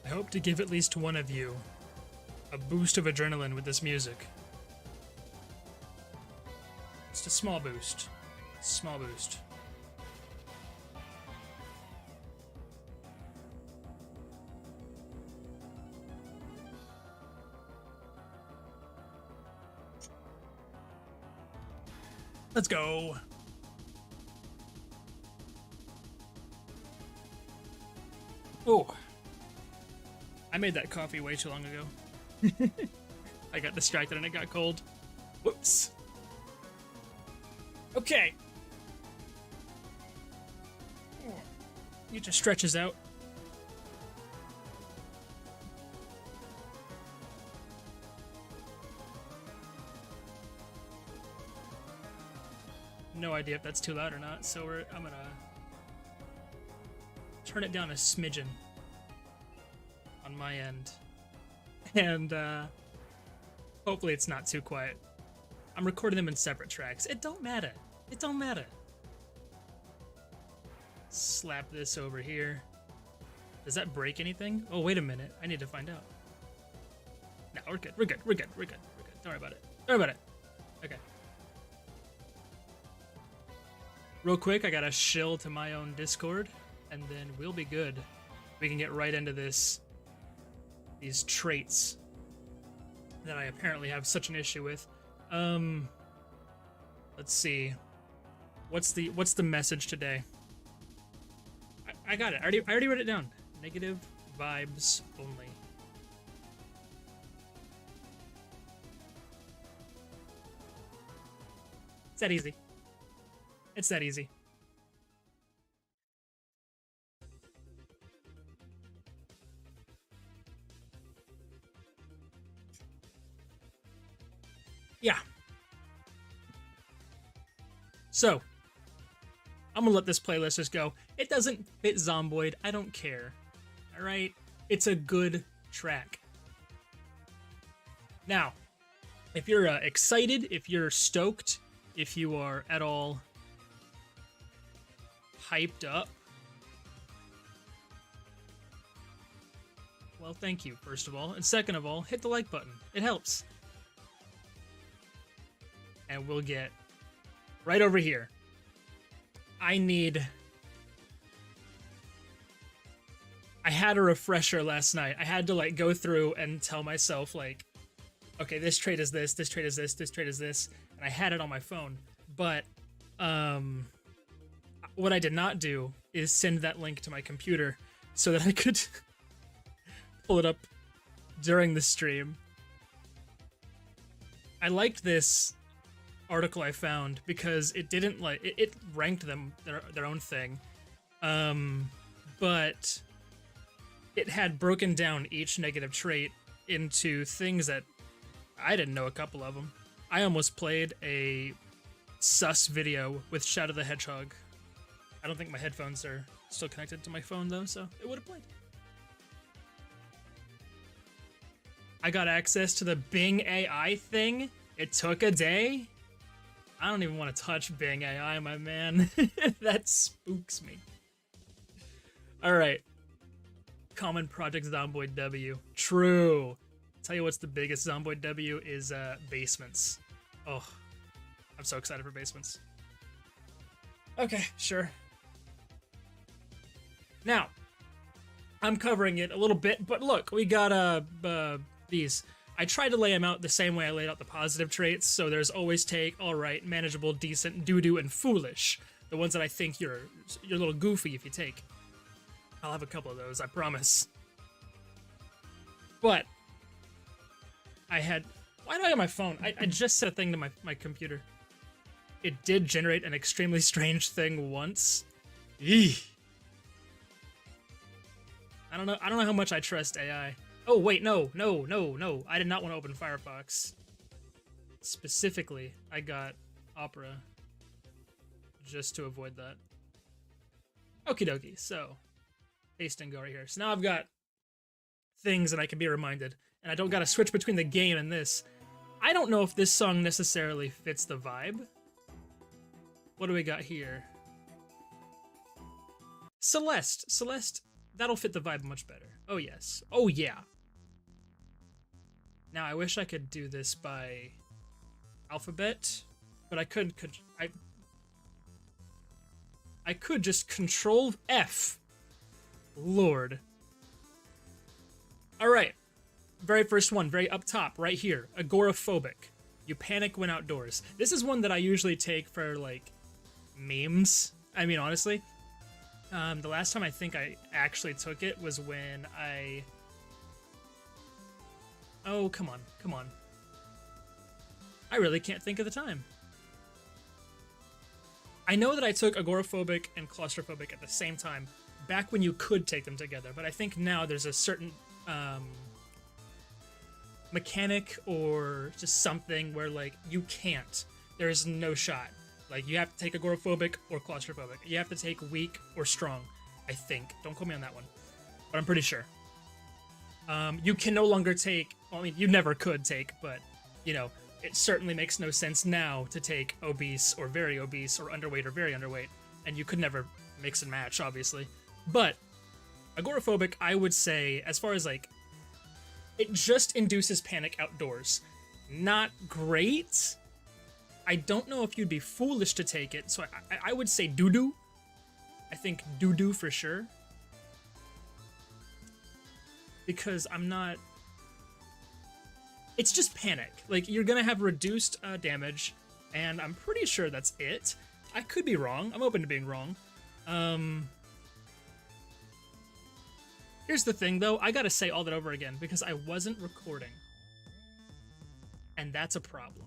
I hope to give at least one of you a boost of adrenaline with this music. Just a small boost. Small boost. Let's go. Oh. I made that coffee way too long ago. I got distracted and it got cold. Whoops. Okay. It just stretches out. No idea if that's too loud or not, so I'm gonna turn it down a smidgen on my end. And hopefully it's not too quiet. I'm recording them in separate tracks. It don't matter. It don't matter. Slap this over here. Does that break anything? Oh, wait a minute. I need to find out. No, we're good. We're good. We're good. We're good. We're good. Don't worry about it. Don't worry about it. Okay. Real quick, I gotta shill to my own Discord, and then we'll be good. We can get right into these traits that I apparently have such an issue with. Let's see. What's the message today? I got it. I already wrote it down. Negative vibes only. It's that easy. It's that easy. Yeah. So, I'm gonna let this playlist just go. It doesn't fit Zomboid. I don't care. Alright? It's a good track. Now, if you're excited, if you're stoked, if you are at all hyped up, well, thank you, first of all. And second of all, hit the like button. It helps. And we'll get right over here. I had a refresher last night. I had to like go through and tell myself like, okay, this trait is this trait is this trait is this, and I had it on my phone. But what I did not do is send that link to my computer so that I could pull it up during the stream. I liked this article I found because it didn't like it ranked them their own thing, but it had broken down each negative trait into things that I didn't know a couple of them. I almost played a sus video with Shadow the Hedgehog. I don't think my headphones are still connected to my phone though, so it would have played. I got access to the Bing AI thing. It took a day. I don't even want to touch Bing AI, my man. That spooks me. Alright. Common Project Zomboid W. True. Tell you what's the biggest Zomboid W is basements. Oh, I'm so excited for basements. Okay, sure. Now, I'm covering it a little bit, but look, we got these. I tried to lay them out the same way I laid out the positive traits, so there's always take, alright, manageable, decent, doo-doo, and foolish. The ones that I think you're a little goofy if you take. I'll have a couple of those, I promise. But, why do I have my phone? I just set a thing to my computer. It did generate an extremely strange thing once. Eeh. I don't know how much I trust AI. Oh, wait, no. I did not want to open Firefox. Specifically, I got Opera just to avoid that. Okie dokie, so paste and go right here. So now I've got things that I can be reminded, and I don't gotta switch between the game and this. I don't know if this song necessarily fits the vibe. What do we got here? Celeste That'll fit the vibe much better. Oh, yes. Oh, yeah. Now, I wish I could do this by alphabet, but I could just control F. Lord. All right. Very first one, very up top, right here. Agoraphobic. You panic when outdoors. This is one that I usually take for, like, memes. I mean, honestly. The last time I think I actually took it was when I... Oh, come on. Come on. I really can't think of the time. I know that I took agoraphobic and claustrophobic at the same time, back when you could take them together, but I think now there's a certain mechanic or just something where, like, you can't. There's no shot. Like, you have to take agoraphobic or claustrophobic. You have to take weak or strong, I think. Don't quote me on that one, but I'm pretty sure. You can no longer take, well, I mean, you never could take, but, you know, it certainly makes no sense now to take obese or very underweight or very underweight, and you could never mix and match, obviously. But agoraphobic, I would say, as far as, like, it just induces panic outdoors. Not great. I don't know if you'd be foolish to take it, so I would say doo-doo. I think doo-doo for sure. Because I'm not... It's just panic. Like, you're gonna have reduced damage, and I'm pretty sure that's it. I could be wrong. I'm open to being wrong. Here's the thing, though. I gotta say all that over again, because I wasn't recording. And that's a problem.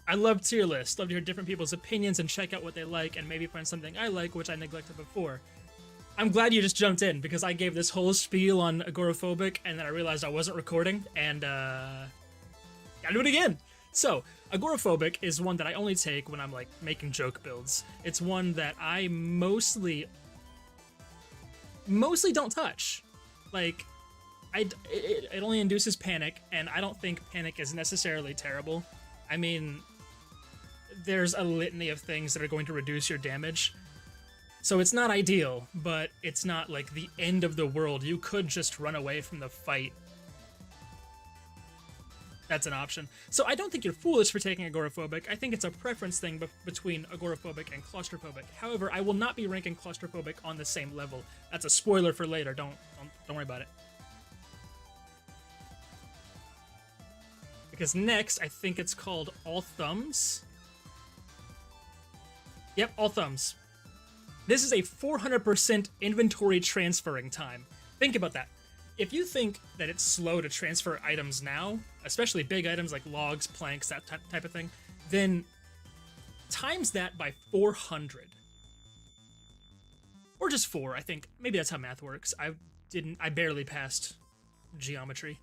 I love tier lists. Love to hear different people's opinions and check out what they like and maybe find something I like, which I neglected before. I'm glad you just jumped in, because I gave this whole spiel on agoraphobic and then I realized I wasn't recording, and gotta do it again. So, agoraphobic is one that I only take when I'm, like, making joke builds. It's one that I mostly don't touch. Like, it only induces panic, and I don't think panic is necessarily terrible. I mean, there's a litany of things that are going to reduce your damage. So it's not ideal, but it's not like the end of the world. You could just run away from the fight. That's an option. So I don't think you're foolish for taking agoraphobic. I think it's a preference thing between agoraphobic and claustrophobic. However, I will not be ranking claustrophobic on the same level. That's a spoiler for later. Don't worry about it. Because next, I think it's called All Thumbs. Yep, All Thumbs. This is a 400% inventory transferring time. Think about that. If you think that it's slow to transfer items now, especially big items like logs, planks, that type of thing, then times that by 400. Or just 4, I think. Maybe that's how math works. I barely passed geometry.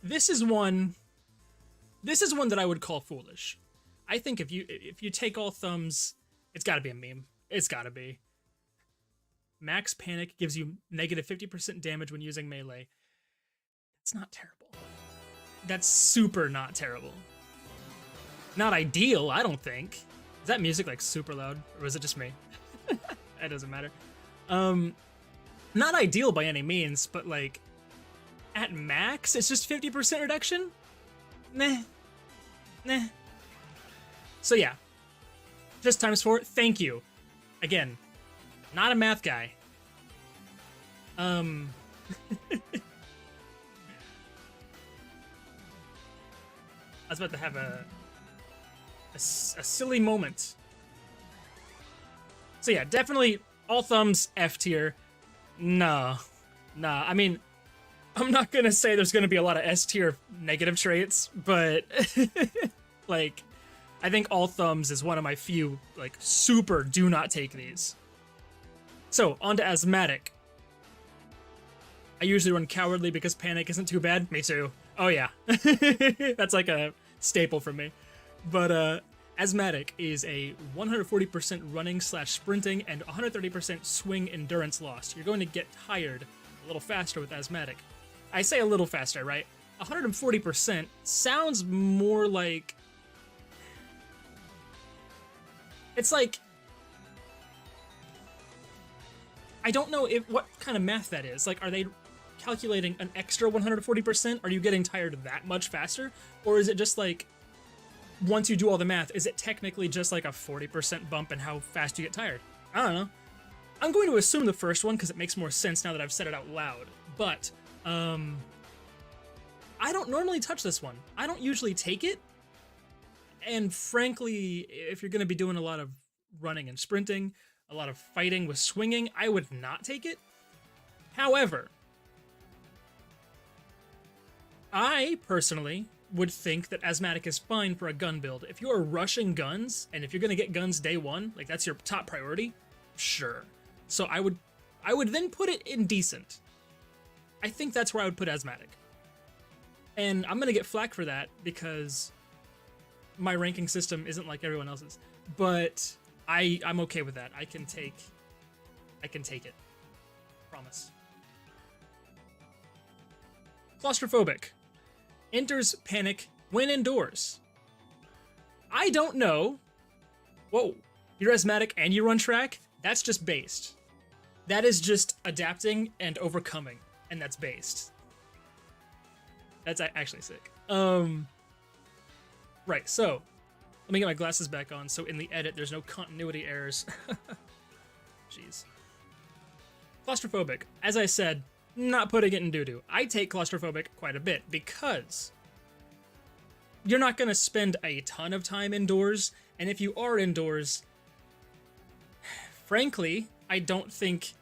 This is one that I would call foolish. I think if you take All Thumbs, it's gotta be a meme. It's gotta be. Max Panic gives you negative 50% damage when using melee. That's not terrible. That's super not terrible. Not ideal, I don't think. Is that music, like, super loud? Or was it just me? That doesn't matter. Not ideal by any means, but, like, at max, it's just 50% reduction? Nah. So yeah. Just times 4. Thank you. Again, not a math guy. I was about to have a silly moment. So yeah, definitely All Thumbs F tier. Nah. I mean, I'm not gonna say there's gonna be a lot of S tier negative traits, but like, I think All Thumbs is one of my few, like, super do not take these. So, on to Asthmatic. I usually run Cowardly because Panic isn't too bad. Me too. Oh yeah. That's like a staple for me. But Asthmatic is a 140% running / sprinting and 130% swing endurance loss. You're going to get tired a little faster with Asthmatic. I say a little faster, right? 140% sounds more like... It's like... I don't know what kind of math that is. Like, are they calculating an extra 140%? Are you getting tired that much faster? Or is it just like, once you do all the math, is it technically just like a 40% bump in how fast you get tired? I don't know. I'm going to assume the first one because it makes more sense now that I've said it out loud. But, I don't normally touch this one. I don't usually take it. And frankly, if you're going to be doing a lot of running and sprinting, a lot of fighting with swinging, I would not take it. However, I personally would think that asthmatic is fine for a gun build. If you're rushing guns, and if you're gonna get guns day one, like that's your top priority, sure. So I would then put it in decent. I think that's where I would put asthmatic. And I'm gonna get flack for that because my ranking system isn't like everyone else's. But I'm okay with that. I can take it. Promise. Claustrophobic. Enters panic when indoors. I don't know. Whoa. You're asthmatic and you run track? That's just based. That is just adapting and overcoming. And that's based. That's actually sick. Right, so let me get my glasses back on so in the edit there's no continuity errors. Jeez. Claustrophobic. As I said, not putting it in doo-doo. I take claustrophobic quite a bit because you're not going to spend a ton of time indoors, and if you are indoors, frankly, I don't think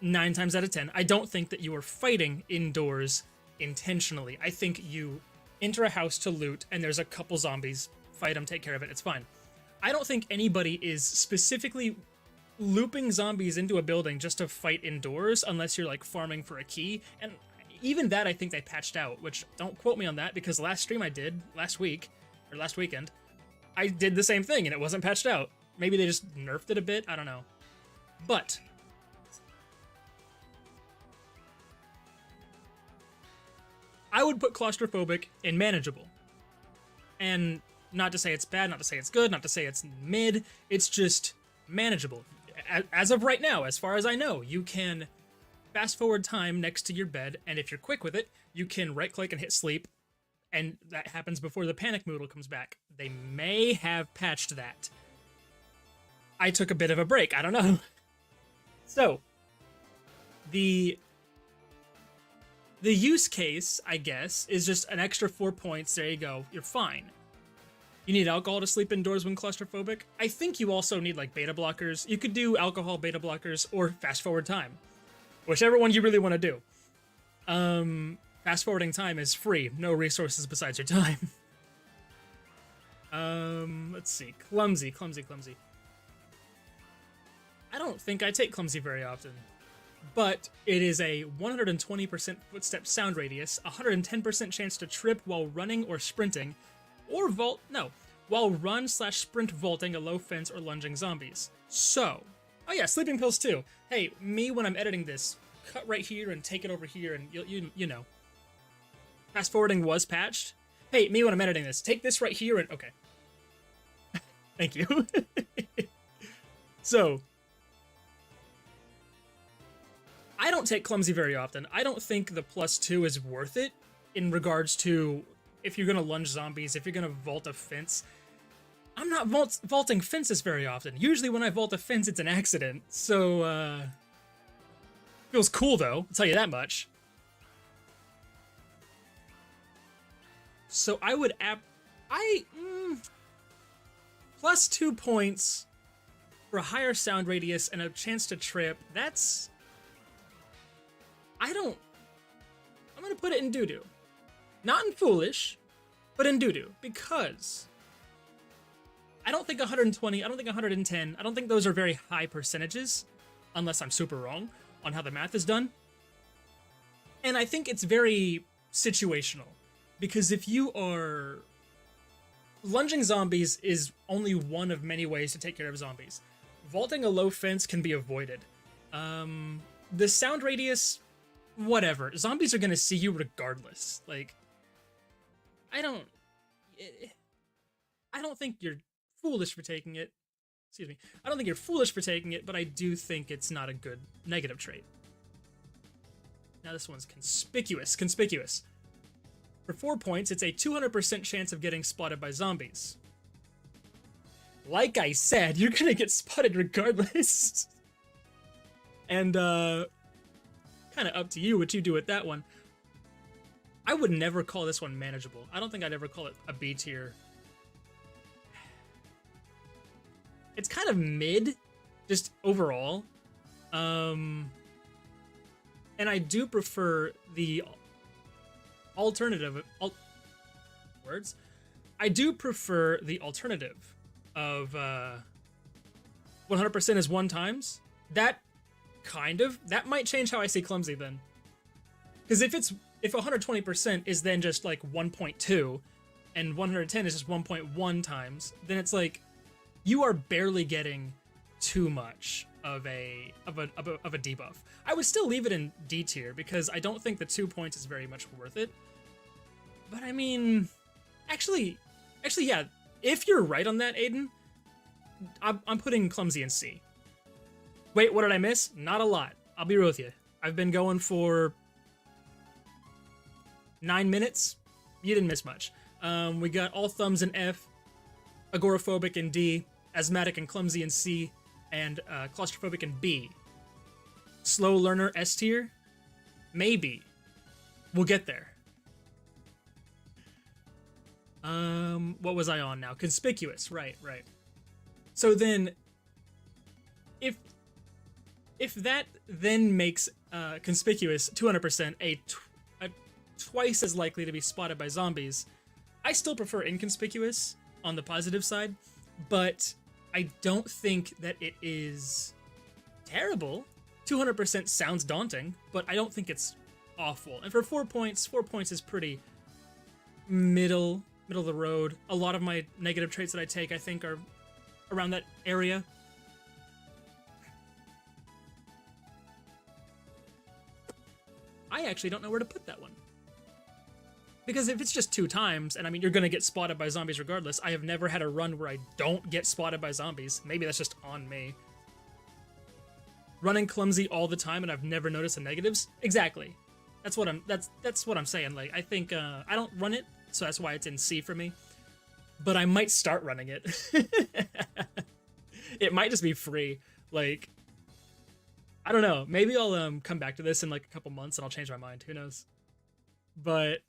9 times out of 10, I don't think that you are fighting indoors intentionally. I think you enter a house to loot and there's a couple zombies. Fight them, take care of it, it's fine. I don't think anybody is specifically looping zombies into a building just to fight indoors unless you're like farming for a key. And even that I think they patched out, which don't quote me on that because last stream I did last week, or last weekend, I did the same thing and it wasn't patched out. Maybe they just nerfed it a bit, I don't know. But I would put claustrophobic in manageable. And not to say it's bad, not to say it's good, not to say it's mid, it's just manageable. As of right now, as far as I know, you can fast forward time next to your bed, and if you're quick with it, you can right click and hit sleep, and that happens before the panic modal comes back. They may have patched that. I took a bit of a break, I don't know. So, the use case, I guess, is just an extra 4 points, there you go, you're fine. You need alcohol to sleep indoors when claustrophobic. I think you also need like beta blockers. You could do alcohol, beta blockers, or fast forward time. Whichever one you really want to do. Fast forwarding time is free. No resources besides your time. Let's see. Clumsy. I don't think I take Clumsy very often. But it is a 120% footstep sound radius, 110% chance to trip while running or sprinting, or while run/sprint vaulting a low fence or lunging zombies. So, oh yeah, sleeping pills too. Hey, me when I'm editing this, cut right here and take it over here and you know. Fast forwarding was patched. Hey, me when I'm editing this, take this right here and, okay. Thank you. So, I don't take Clumsy very often. I don't think the +2 is worth it in regards to if you're gonna lunge zombies, if you're gonna vault a fence. I'm not vaulting fences very often. Usually when I vault a fence, it's an accident. So, feels cool though, I'll tell you that much. So I would +2 points for a higher sound radius and a chance to trip, that's... I'm gonna put it in doo-doo. Not in foolish, but in doo-doo, because I don't think 120, I don't think 110, I don't think those are very high percentages, unless I'm super wrong on how the math is done. And I think it's very situational, because if you are... Lunging zombies is only one of many ways to take care of zombies. Vaulting a low fence can be avoided. The sound radius... whatever. Zombies are gonna see you regardless. Like, I don't think you're foolish for taking it. Excuse me. I don't think you're foolish for taking it, but I do think it's not a good negative trait. Now this one's conspicuous. Conspicuous. For 4 points, it's a 200% chance of getting spotted by zombies. Like I said, you're gonna get spotted regardless. And, kind of up to you what you do with that one. I would never call this one manageable. I don't think I'd ever call it a B tier. It's kind of mid, just overall. And I do prefer the alternative. I do prefer the alternative of 100% is 1 times. That might change how I see Clumsy then. Because if 120% is then just like 1.2 and 110 is just 1.1 times, then it's like you are barely getting too much of a debuff. I would still leave it in D tier because I don't think the 2 points is very much worth it. But I mean, actually, yeah. If you're right on that, Aiden, I'm putting Clumsy in C. Wait, what did I miss? Not a lot. I'll be real with you. I've been going for 9 minutes. You didn't miss much. We got all thumbs in F, agoraphobic in D, asthmatic and clumsy in C, and claustrophobic in B. Slow learner S tier? Maybe. We'll get there. What was I on now? Conspicuous. Right. So then, if that then makes conspicuous 200% a twice as likely to be spotted by zombies, I still prefer inconspicuous on the positive side, but I don't think that it is terrible. 200% sounds daunting, but I don't think it's awful. And for 4 points, 4 points is pretty middle of the road. A lot of my negative traits that I take, I think, are around that area. I actually don't know where to put that one. Because if it's just 2 times, and I mean, you're going to get spotted by zombies regardless. I have never had a run where I don't get spotted by zombies. Maybe that's just on me. Running Clumsy all the time and I've never noticed the negatives? Exactly. That's what I'm saying. Like, I think, I don't run it, so that's why it's in C for me. But I might start running it. It might just be free. Like, I don't know. Maybe I'll come back to this in like a couple months and I'll change my mind. Who knows? But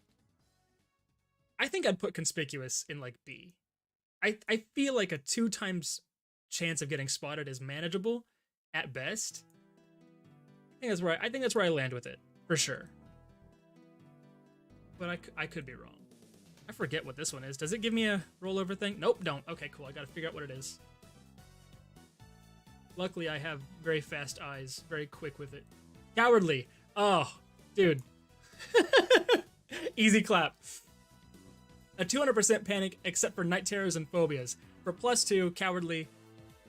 I think I'd put conspicuous in like B. I feel like a 2 times chance of getting spotted is manageable at best. I think that's where I land with it for sure. But I could be wrong. I forget what this one is. Does it give me a rollover thing? Nope, don't. Okay, cool. I gotta figure out what it is. Luckily, I have very fast eyes. Very quick with it. Cowardly. Oh, dude. Easy clap. A 200% panic except for night terrors and phobias. For +2, cowardly.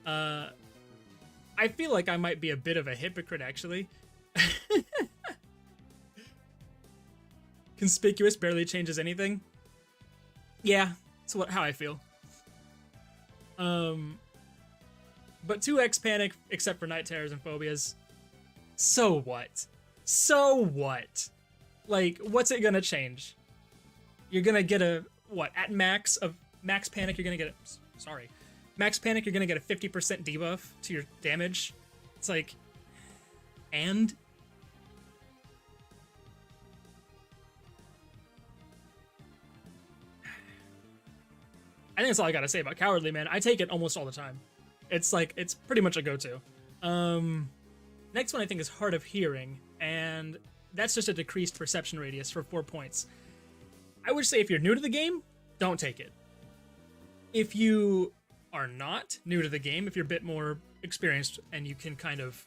I feel like I might be a bit of a hypocrite, actually. Conspicuous barely changes anything. Yeah, that's how I feel. But 2x panic except for night terrors and phobias. So what? So what? Like, what's it gonna change? You're gonna get a, what, at max panic, you're gonna get max panic, you're gonna get a 50% debuff to your damage. It's like, and? I think that's all I gotta say about Cowardly, man. I take it almost all the time. It's like, it's pretty much a go-to. Next one I think is Hard of Hearing, and that's just a decreased perception radius for 4 points. I would say if you're new to the game, don't take it. If you are not new to the game, if you're a bit more experienced and you can kind of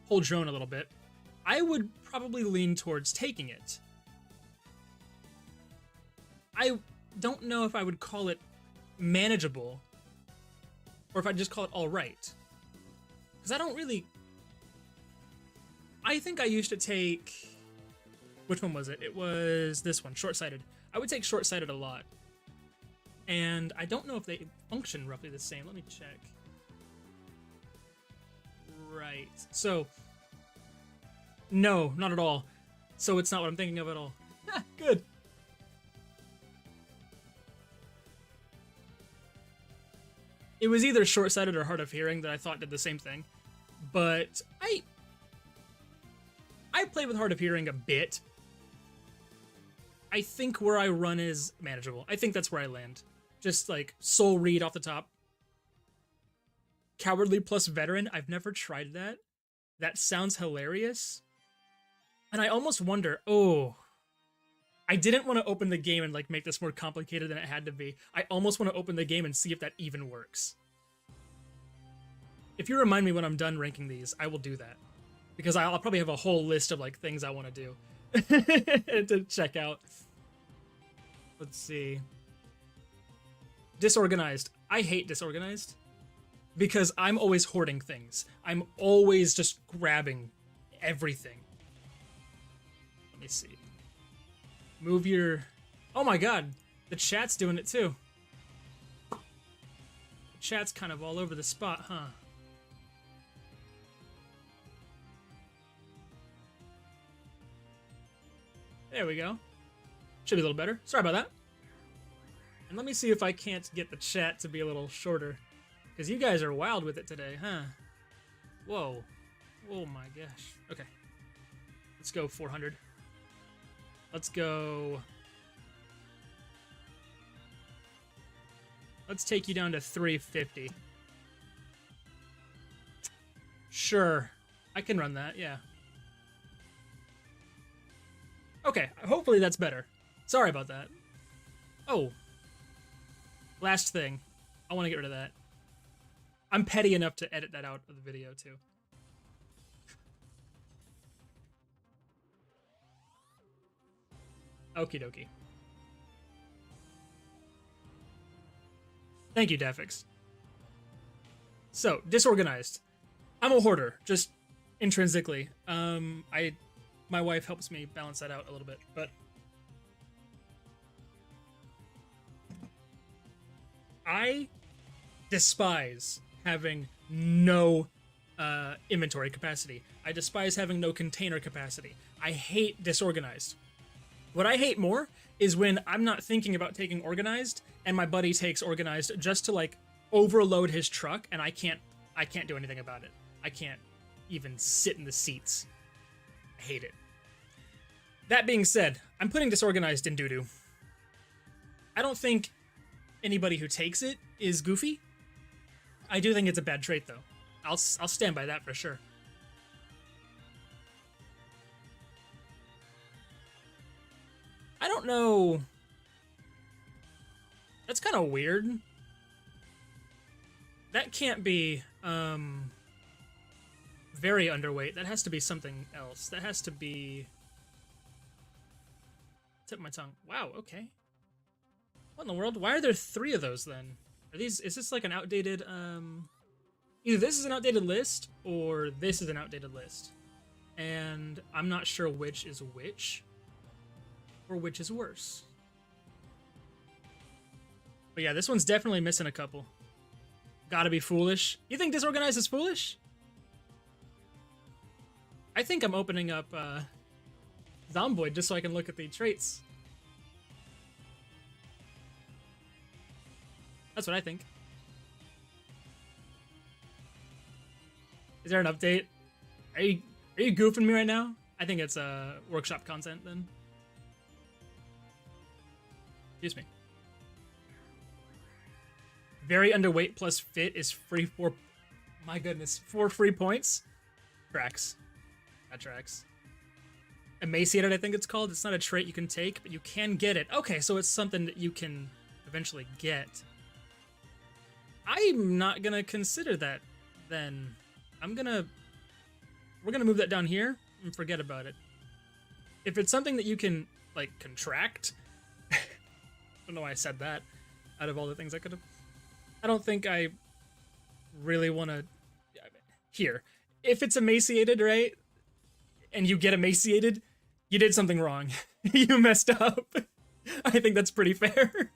hold your own a little bit, I would probably lean towards taking it. I don't know if I would call it manageable or if I'd just call it all right. Because I don't really... I think I used to take... Which one was it? It was this one, short-sighted. I would take short-sighted a lot. And I don't know if they function roughly the same. Let me check. Right. So, no, not at all. So it's not what I'm thinking of at all. Good. It was either short-sighted or hard of hearing that I thought did the same thing. But I play with hard of hearing a bit. I think where I run is manageable. I think that's where I land. Just like soul read off the top. Cowardly plus veteran. I've never tried that. That sounds hilarious. And I almost wonder, I didn't want to open the game and like make this more complicated than it had to be. I almost want to open the game and see if that even works. If you remind me when I'm done ranking these, I will do that. Because I'll probably have a whole list of like things I want to do to check out. Let's see. Disorganized. I hate disorganized because I'm always hoarding things. I'm always just grabbing everything. Let me see. Move your... Oh my god. The chat's doing it too. The chat's kind of all over the spot, huh? There we go. Should be a little better. Sorry about that. And let me see if I can't get the chat to be a little shorter. Because you guys are wild with it today, huh? Whoa. Oh my gosh. Okay. Let's go 400. Let's go... Let's take you down to 350. Sure. I can run that, yeah. Okay, hopefully that's better. Sorry about that. Oh. Last thing. I want to get rid of that. I'm petty enough to edit that out of the video, too. Okie dokie. Thank you, Daffix. So, disorganized. I'm a hoarder, just intrinsically. My wife helps me balance that out a little bit, but I despise having no inventory capacity. I despise having no container capacity. I hate disorganized. What I hate more is when I'm not thinking about taking organized and my buddy takes organized just to like overload his truck and I can't do anything about it. I can't even sit in the seats. I hate it. That being said, I'm putting disorganized in doo-doo. I don't think anybody who takes it is goofy. I do think it's a bad trait, though. I'll stand by that for sure. I don't know. That's kind of weird. That can't be very underweight. That has to be something else. That has to be... Tip of my tongue. Wow, okay. What in the world? Why are there 3 of those then? Are these... Is this like an outdated... Either this is an outdated list, or this is an outdated list. And I'm not sure which is which. Or which is worse. But yeah, this one's definitely missing a couple. Gotta be foolish. You think disorganized is foolish? I think I'm opening up Zomboid just so I can look at the traits. That's what I think. Is there an update? Are you goofing me right now? I think it's workshop content then. Excuse me. Very underweight plus fit is free for... My goodness. 4 free points? Tracks. That tracks. Emaciated, I think it's called. It's not a trait you can take, but you can get it. Okay, so it's something that you can eventually get. I'm not gonna consider that, then. We're gonna move that down here and forget about it. If it's something that you can, like, contract... I don't know why I said that, out of all the things I could have... I don't think I really want to... Here. If it's emaciated, right? and you get emaciated, you did something wrong. You messed up. I think that's pretty fair.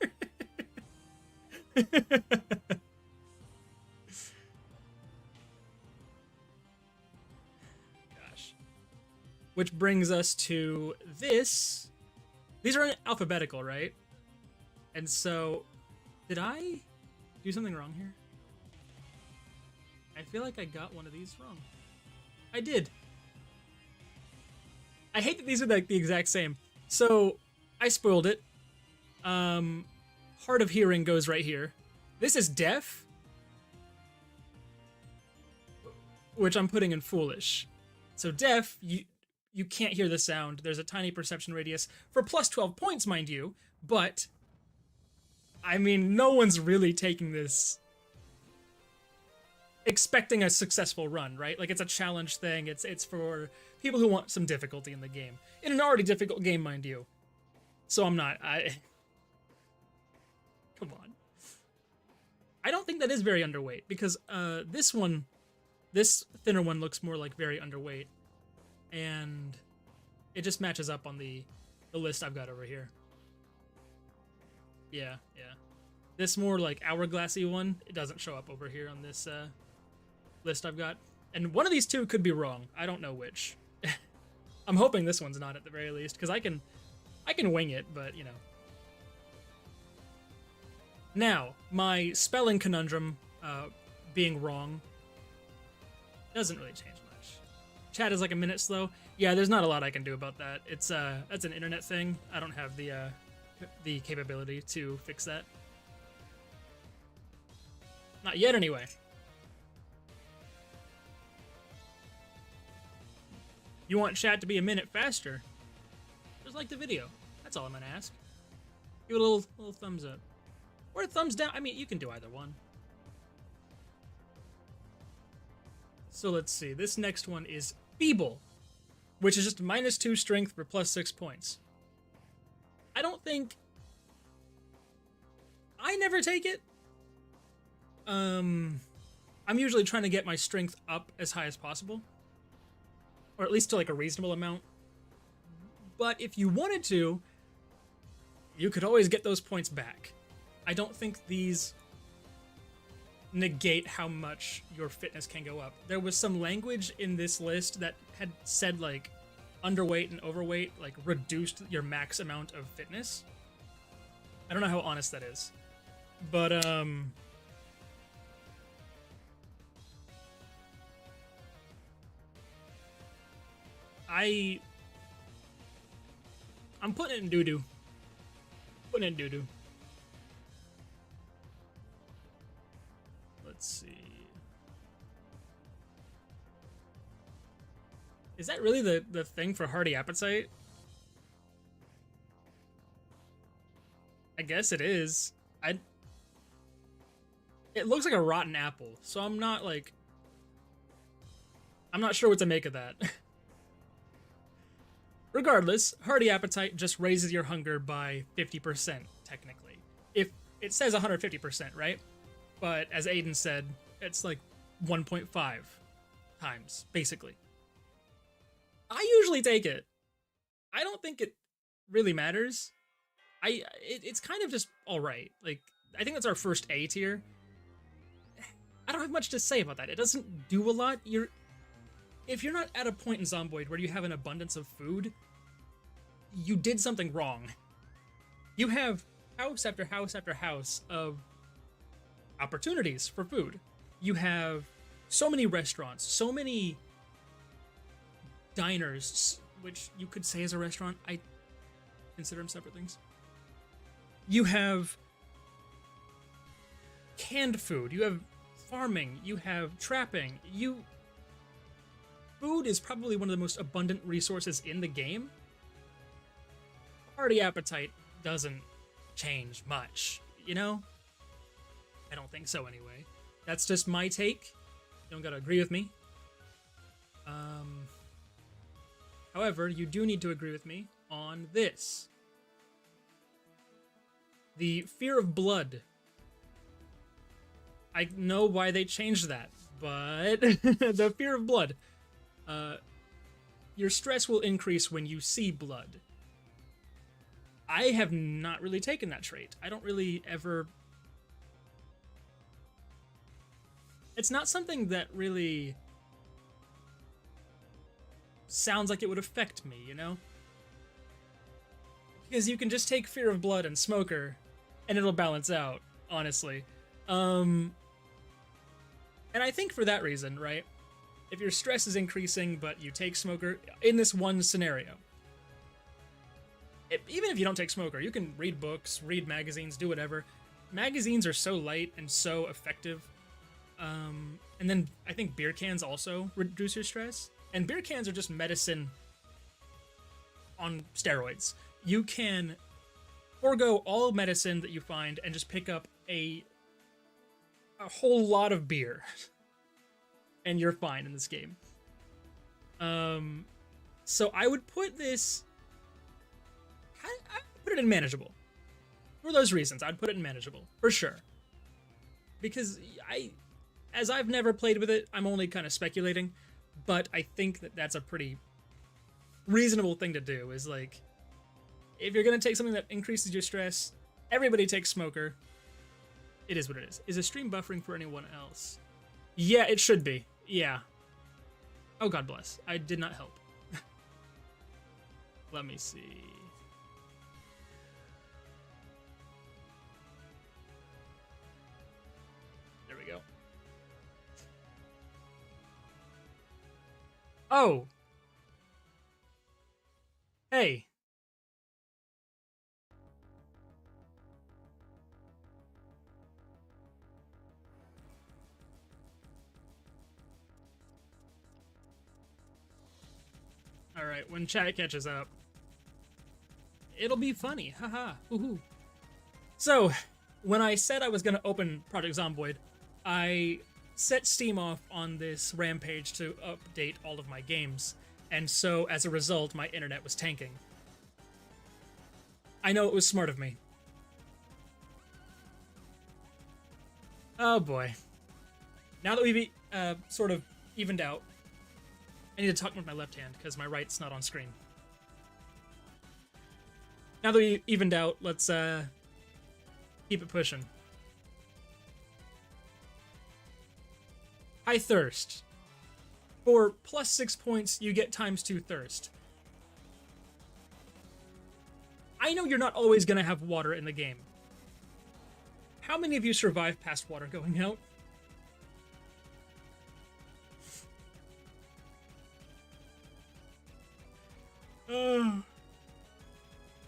Gosh. Which brings us to this. These are alphabetical, right? And so, did I do something wrong here? I feel like I got one of these wrong. I did. I hate that these are like the exact same. So, I spoiled it. Hard of hearing goes right here. This is deaf, which I'm putting in foolish. So deaf, you can't hear the sound. There's a tiny perception radius for plus 12 points, mind you, but I mean, no one's really taking this expecting a successful run, right? Like, it's a challenge thing. It's for people who want some difficulty in the game. In an already difficult game, mind you. So I'm not, come on. I don't think that is very underweight, because this thinner one looks more like very underweight, and it just matches up on the list I've got over here. Yeah. This more like hourglassy one, it doesn't show up over here on this list I've got. And one of these two could be wrong. I don't know which. I'm hoping this one's not at the very least, because I can wing it, but you know. Now, my spelling conundrum being wrong doesn't really change much. Chat is like a minute slow. Yeah, there's not a lot I can do about that. It's that's an internet thing. I don't have the capability to fix that. Not yet, anyway. You want chat to be a minute faster? Just like the video. That's all I'm gonna ask. Give it a little thumbs up. Or a thumbs down. I mean, you can do either one. So let's see. This next one is Feeble, which is just -2 strength for +6 points. I don't think... I never take it. I'm usually trying to get my strength up as high as possible. Or at least to like a reasonable amount. But if you wanted to, you could always get those points back. I don't think these negate how much your fitness can go up. There was some language in this list that had said like underweight and overweight like reduced your max amount of fitness. I don't know how honest that is. But I'm putting it in doo-doo. Putting it in doo-doo. Let's see. Is that really the thing for hearty appetite? I guess it is. It looks like a rotten apple, so I'm not sure what to make of that. Regardless, hearty appetite just raises your hunger by 50%, technically. If it says 150%, right? But as Aiden said, it's like 1.5 times, basically. I usually take it. I don't think it really matters. It's kind of just alright. Like, I think that's our first A tier. I don't have much to say about that. It doesn't do a lot. If you're not at a point in Zomboid where you have an abundance of food, you did something wrong. You have house after house after house of opportunities for food. You have so many restaurants, so many diners, which you could say is a restaurant. I consider them separate things. You have canned food. You have farming. You have trapping. Food is probably one of the most abundant resources in the game. Hearty appetite doesn't change much, you know? I don't think so, anyway. That's just my take. You don't gotta agree with me. However, you do need to agree with me on this. The fear of blood. I know why they changed that, but the fear of blood. your stress will increase when you see blood. I have not really taken that trait. I don't really ever... It's not something that really sounds like it would affect me, you know? Because you can just take fear of blood and smoker, and it'll balance out, honestly. And I think for that reason, right? If your stress is increasing, but you take smoker, in this one scenario, even if you don't take smoker, you can read books, read magazines, do whatever. Magazines are so light and so effective. And then I think beer cans also reduce your stress. And beer cans are just medicine on steroids. You can forego all medicine that you find and just pick up a whole lot of beer. And you're fine in this game. So I would put this... I'd put it in manageable. For those reasons, I'd put it in manageable. For sure. Because as I've never played with it, I'm only kind of speculating. But I think that that's a pretty reasonable thing to do. Is like, if you're going to take something that increases your stress, everybody takes smoker. It is what it is. Is the stream buffering for anyone else? Yeah, it should be. Yeah. Oh, God bless. I did not help. Let me see. There we go. Oh. Hey. Alright, when chat catches up, it'll be funny. Haha. Hoo-hoo. So, when I said I was going to open Project Zomboid, I set Steam off on this rampage to update all of my games. And so, as a result, my internet was tanking. I know it was smart of me. Oh boy. Now that we've sort of evened out, I need to talk with my left hand, because my right's not on screen. Now that we evened out, let's keep it pushing. High thirst. For plus 6 points, you get ×2 thirst. I know you're not always going to have water in the game. How many of you survive past water going out?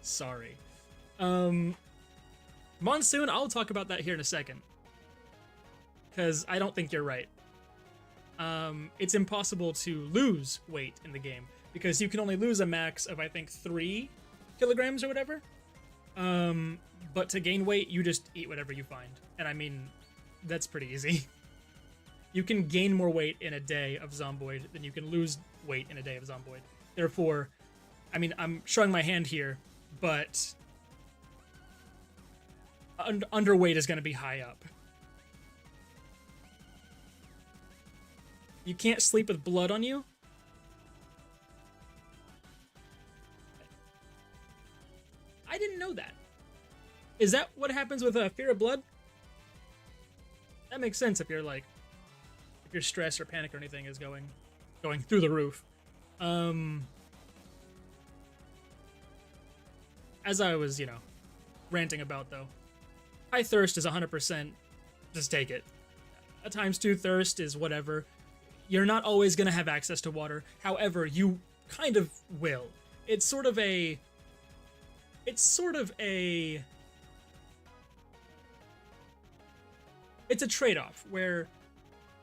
Sorry. Monsoon, I'll talk about that here in a second. Because I don't think you're right. It's impossible to lose weight in the game. Because you can only lose a max of, I think, 3 kilograms or whatever. But to gain weight, you just eat whatever you find. And I mean, that's pretty easy. You can gain more weight in a day of Zomboid than you can lose weight in a day of Zomboid. Therefore, I mean, I'm showing my hand here, but underweight is going to be high up. You can't sleep with blood on you? I didn't know that. Is that what happens with fear of blood? That makes sense if you're like, if your stress or panic or anything is going through the roof. As I was, ranting about though, high thirst is 100%. Just take it. A ×2 thirst is whatever. You're not always gonna have access to water. However, you kind of will. It's sort of a trade-off where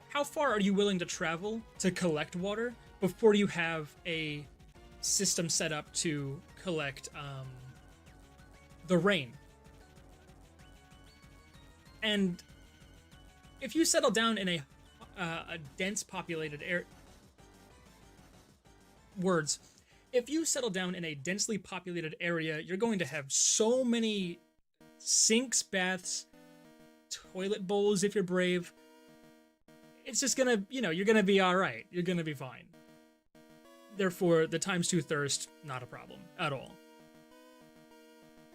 how far are you willing to travel to collect water before you have a system set up to collect the rain. And if you settle down in a dense populated area, if you settle down in a densely populated area, you're going to have so many sinks, baths, toilet bowls if you're brave. It's just gonna, you're gonna be alright. You're gonna be fine. Therefore, the ×2 thirst, not a problem at all.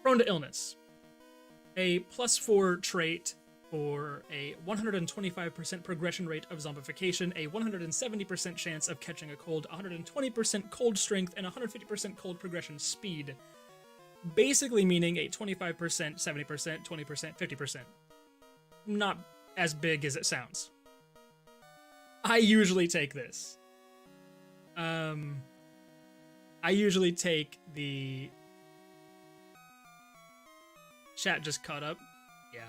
Prone to illness. A +4 trait for a 125% progression rate of zombification, a 170% chance of catching a cold, 120% cold strength, and 150% cold progression speed. Basically meaning a 25%, 70%, 20%, 50%. Not as big as it sounds. I usually take this. I usually take the... Chat just caught up. Yeah.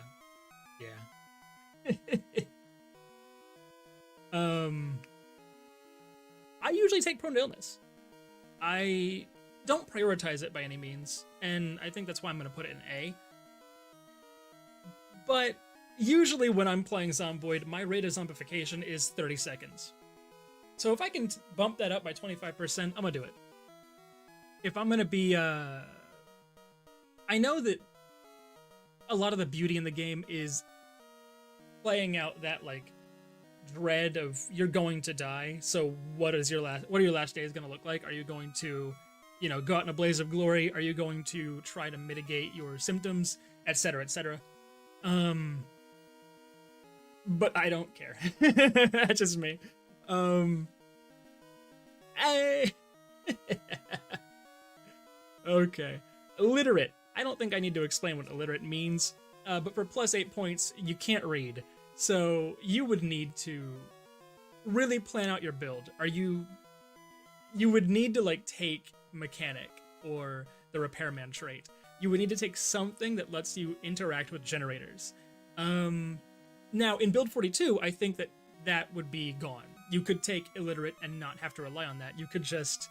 I usually take prone to illness. I don't prioritize it by any means, and I think that's why I'm going to put it in A. But usually when I'm playing Zomboid, my rate of zombification is 30 seconds. So if I can bump that up by 25%, I'm going to do it. If I'm going to be... I know that a lot of the beauty in the game is playing out that, like, dread of you're going to die. So what are your last days going to look like? Are you going to, you know, go out in a blaze of glory? Are you going to try to mitigate your symptoms, etc., etc.? But I don't care. That's just me. Okay. Illiterate. I don't think I need to explain what illiterate means, but for +8 points, you can't read. So you would need to really plan out your build. You would need to, like, take mechanic or the repairman trait. You would need to take something that lets you interact with generators. Now, in build 42, I think that would be gone. You could take illiterate and not have to rely on that. You could just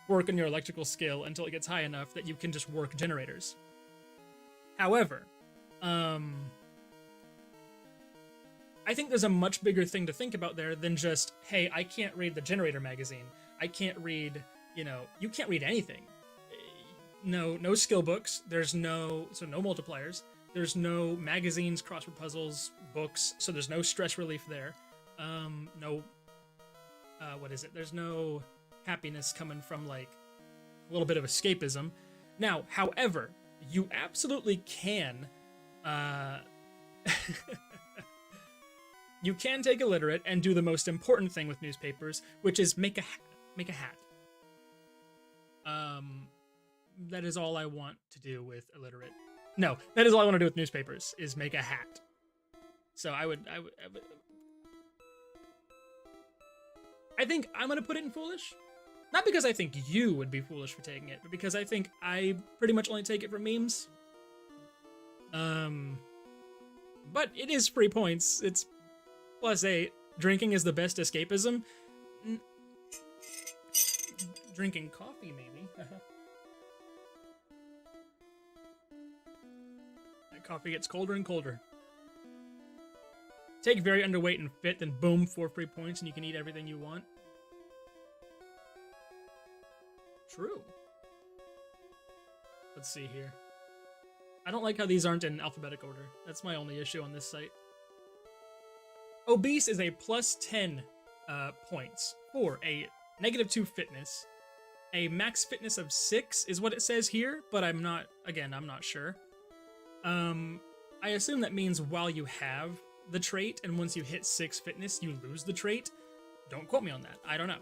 work on your electrical skill until it gets high enough that you can just work generators. However, I think there's a much bigger thing to think about there than just, hey, I can't read the generator magazine. I can't read, you can't read anything. No skill books. There's no multipliers. There's no magazines, crossword puzzles, books, so there's no stress relief there. There's no happiness coming from, like, a little bit of escapism. Now, however, you absolutely can, you can take illiterate and do the most important thing with newspapers, which is make a hat. That is all I want to do with illiterate. No, that is all I want to do with newspapers, is make a hat. So I think I'm gonna put it in foolish. Not because I think you would be foolish for taking it, but because I think I pretty much only take it for memes. But it is free points. It's +8. Drinking is the best escapism. Drinking coffee, maybe. That coffee gets colder and colder. Take very underweight and fit, then boom, 4 free points, and you can eat everything you want. True. Let's see here. I don't like how these aren't in alphabetic order. That's my only issue on this site. Obese is a +10 points for a -2 fitness. A max fitness of 6 is what it says here, but I'm not sure. I assume that means while you have the trait, and once you hit 6 fitness, you lose the trait. Don't quote me on that. I don't know.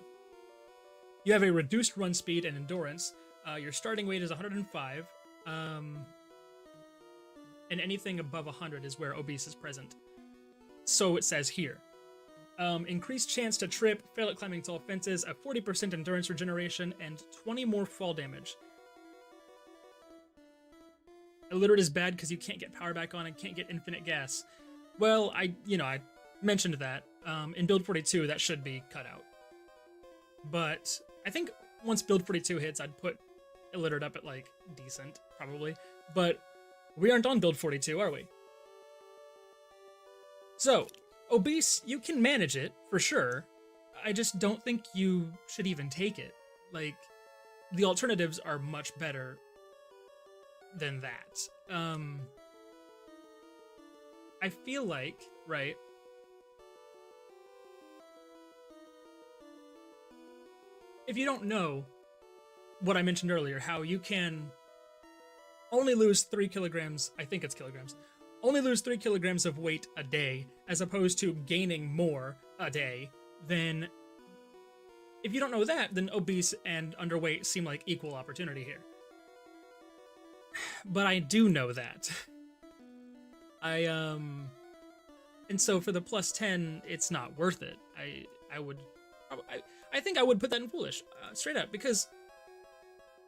You have a reduced run speed and endurance. Your starting weight is 105. And anything above 100 is where obese is present. So it says here. Increased chance to trip, fail at climbing tall fences, a 40% endurance regeneration, and 20 more fall damage. Illiterate is bad because you can't get power back on and can't get infinite gas. Well, I mentioned that. In build 42, that should be cut out. But I think once build 42 hits, I'd put illiterate up at, like, decent, probably. But we aren't on build 42, are we? So, obese, you can manage it, for sure. I just don't think you should even take it. Like, the alternatives are much better than that. I feel like, right? if you don't know what I mentioned earlier, how you can only lose 3 kilograms, I think it's kilograms, only lose 3 kilograms of weight a day, as opposed to gaining more a day, then if you don't know that, then obese and underweight seem like equal opportunity here. But I do know that. And so for the plus 10, it's not worth it. I think I would put that in foolish, straight up, because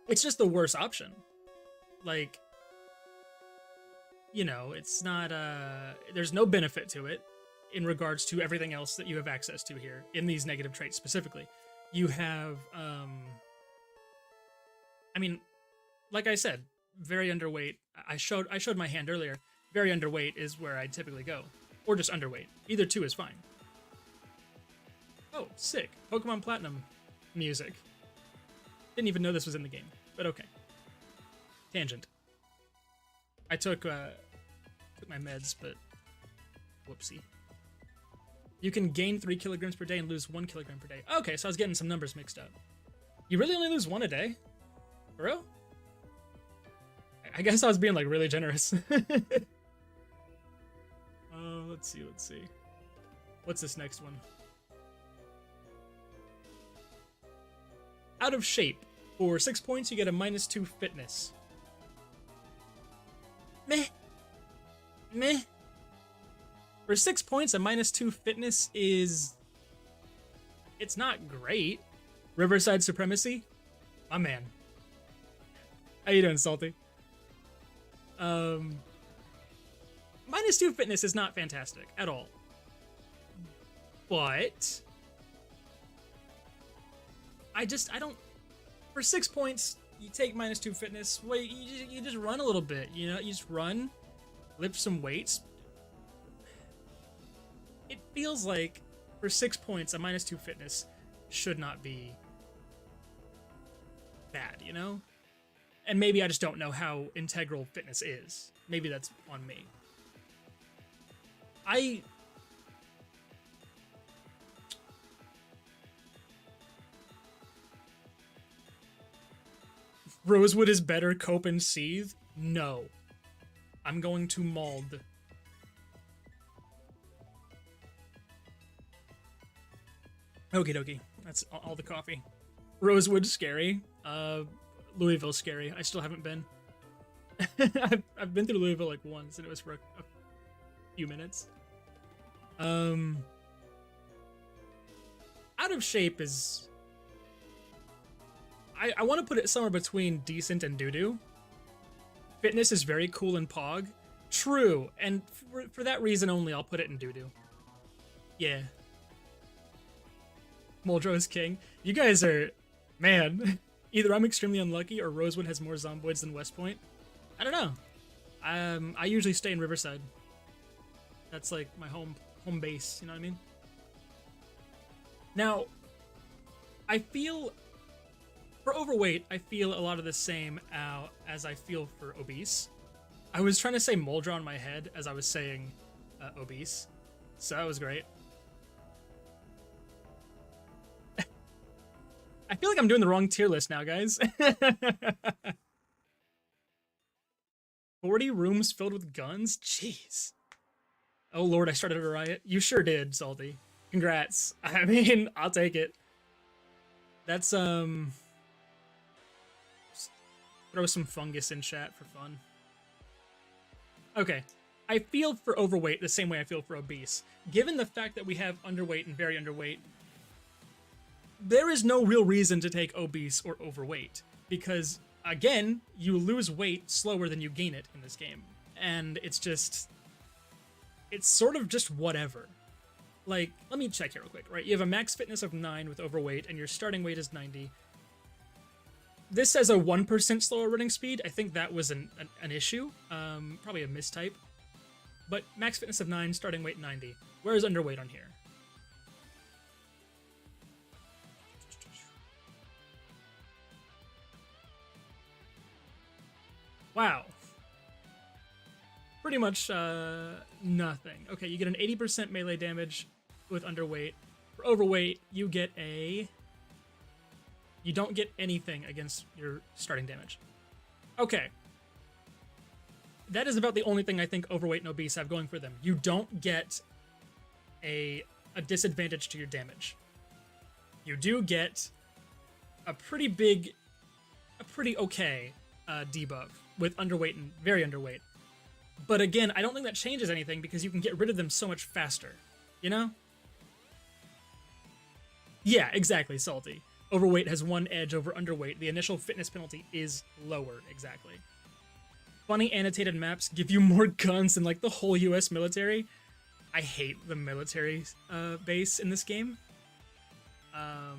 it's just the worst option. Like, you know, it's not, there's no benefit to it in regards to everything else that you have access to here in these negative traits specifically. You have, I mean, like I said, very underweight. I showed my hand earlier. Very underweight is where I typically go, or just underweight. Either two is fine. Oh, sick. Pokemon Platinum music. Didn't even know this was in the game, but okay. Tangent. I took my meds, but whoopsie. You can gain 3 kilograms per day and lose 1 kilogram per day. Okay, so I was getting some numbers mixed up. You really only lose 1 a day? For real? I guess I was being like really generous. Let's see. What's this next one? Out of shape. For 6 points, you get a -2 fitness. Meh. For 6 points, a -2 fitness is... It's not great. Riverside Supremacy? My man. How you doing, Salty? -2 fitness is not fantastic at all. But... I don't... For 6 points, you take -2 fitness. Wait, you just run a little bit, you know? You just run, lift some weights. It feels like for 6 points, a -2 fitness should not be bad, you know? And maybe I just don't know how integral fitness is. Maybe that's on me. Rosewood is better, cope and seethe? No. I'm going to mold. Okie dokie. That's all the coffee. Rosewood's scary. Louisville's scary. I still haven't been. I've been through Louisville like once, and it was for a few minutes. Out of shape is... I want to put it somewhere between decent and doo-doo. Fitness is very cool in Pog. True, and for that reason only, I'll put it in doo-doo. Yeah. Muldrow is king. You guys are... Man. Either I'm extremely unlucky, or Rosewood has more Zomboids than West Point. I don't know. I usually stay in Riverside. That's like my home base, you know what I mean? Now, I feel... For overweight, I feel a lot of the same as I feel for obese. I was trying to say Muldrow in my head as I was saying obese, so that was great. I feel like I'm doing the wrong tier list now, guys. 40 rooms filled with guns? Jeez. Oh lord, I started a riot. You sure did, Salty. Congrats. I mean, I'll take it. That's, throw some fungus in chat for fun. Okay. I feel for overweight the same way I feel for obese. Given the fact that we have underweight and very underweight, there is no real reason to take obese or overweight. Because, again, you lose weight slower than you gain it in this game. And it's just... It's sort of just whatever. Like, let me check here real quick, right? You have a max fitness of 9 with overweight, and your starting weight is 90. This says a 1% slower running speed. I think that was an issue. Probably a mistype. But max fitness of 9, starting weight 90. Where is underweight on here? Wow. Pretty much nothing. Okay, you get an 80% melee damage with underweight. For overweight, you get a You don't get anything against your starting damage. Okay. That is about the only thing I think overweight and obese have going for them. You don't get a disadvantage to your damage. You do get a pretty okay debuff with underweight and very underweight. But again, I don't think that changes anything because you can get rid of them so much faster. You know? Yeah, exactly, Salty. Overweight has one edge over underweight. The initial fitness penalty is lower, exactly. Funny annotated maps give you more guns than like the whole US military. I hate the military base in this game. So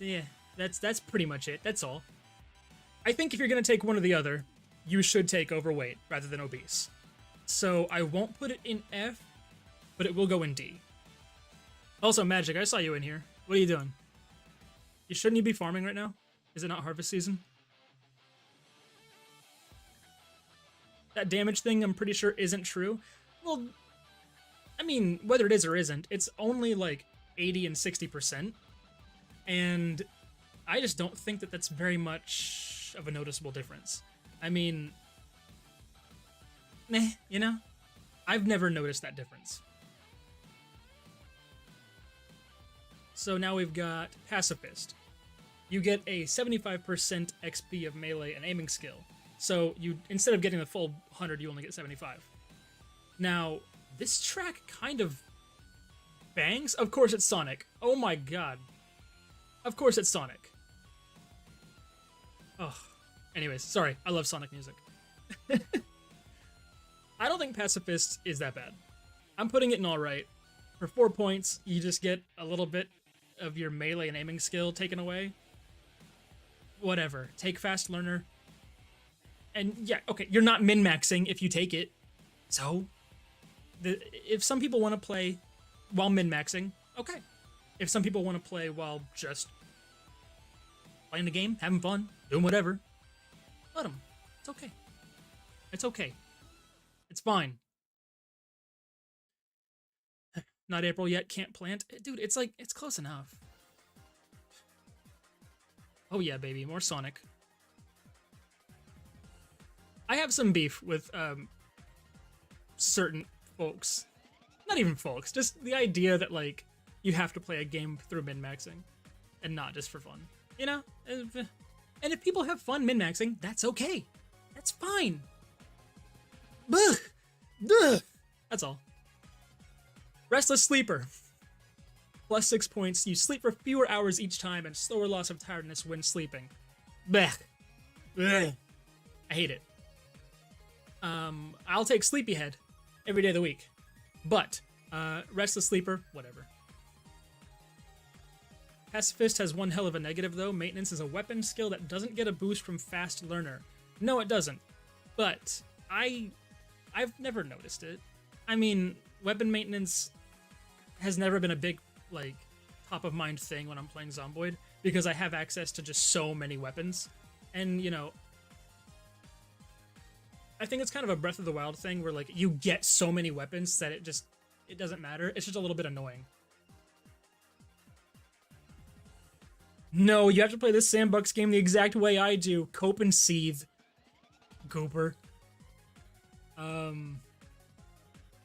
yeah, that's pretty much it. That's all. I think if you're gonna take one or the other, you should take overweight rather than obese. So I won't put it in F, but it will go in D. Also, Magic, I saw you in here. What are you doing? Shouldn't you be farming right now? Is it not harvest season? That damage thing, I'm pretty sure, isn't true. Well, I mean, whether it is or isn't, it's only like 80 and 60%. And I just don't think that that's very much of a noticeable difference. I mean, meh, you know? I've never noticed that difference. So now we've got Pacifist. You get a 75% XP of melee and aiming skill. So you, instead of getting the full 100, you only get 75. Now, this track kind of bangs. Of course it's Sonic. Oh my god. Of course it's Sonic. Oh. Anyways, sorry. I love Sonic music. I don't think Pacifist is that bad. I'm putting it in alright. For 4 points, you just get a little bit of your melee and aiming skill taken away. Whatever. Take Fast Learner. And yeah, okay, you're not min-maxing if you take it. So, if some people want to play while min-maxing, okay. If some people want to play while just playing the game, having fun, doing whatever, let them. It's okay. It's okay. It's fine. Not April yet, can't plant. Dude, it's like, it's close enough. Oh yeah, baby, more Sonic. I have some beef with certain folks. Not even folks, just the idea that, like, you have to play a game through min-maxing and not just for fun. You know? And if people have fun min-maxing, that's okay. That's fine. Ugh. Ugh. That's all. Restless Sleeper. Plus 6 points. You sleep for fewer hours each time and slower loss of tiredness when sleeping. Blech. Blech. I hate it. I'll take Sleepyhead every day of the week. But, Restless Sleeper, whatever. Pacifist has one hell of a negative, though. Maintenance is a weapon skill that doesn't get a boost from Fast Learner. No, it doesn't. But, I've never noticed it. I mean, weapon maintenance has never been a big, like, top-of-mind thing when I'm playing Zomboid, because I have access to just so many weapons. And, you know, I think it's kind of a Breath of the Wild thing where, like, you get so many weapons that it doesn't matter. It's just a little bit annoying. No, you have to play this sandbox game the exact way I do. Cope and seethe. Gooper.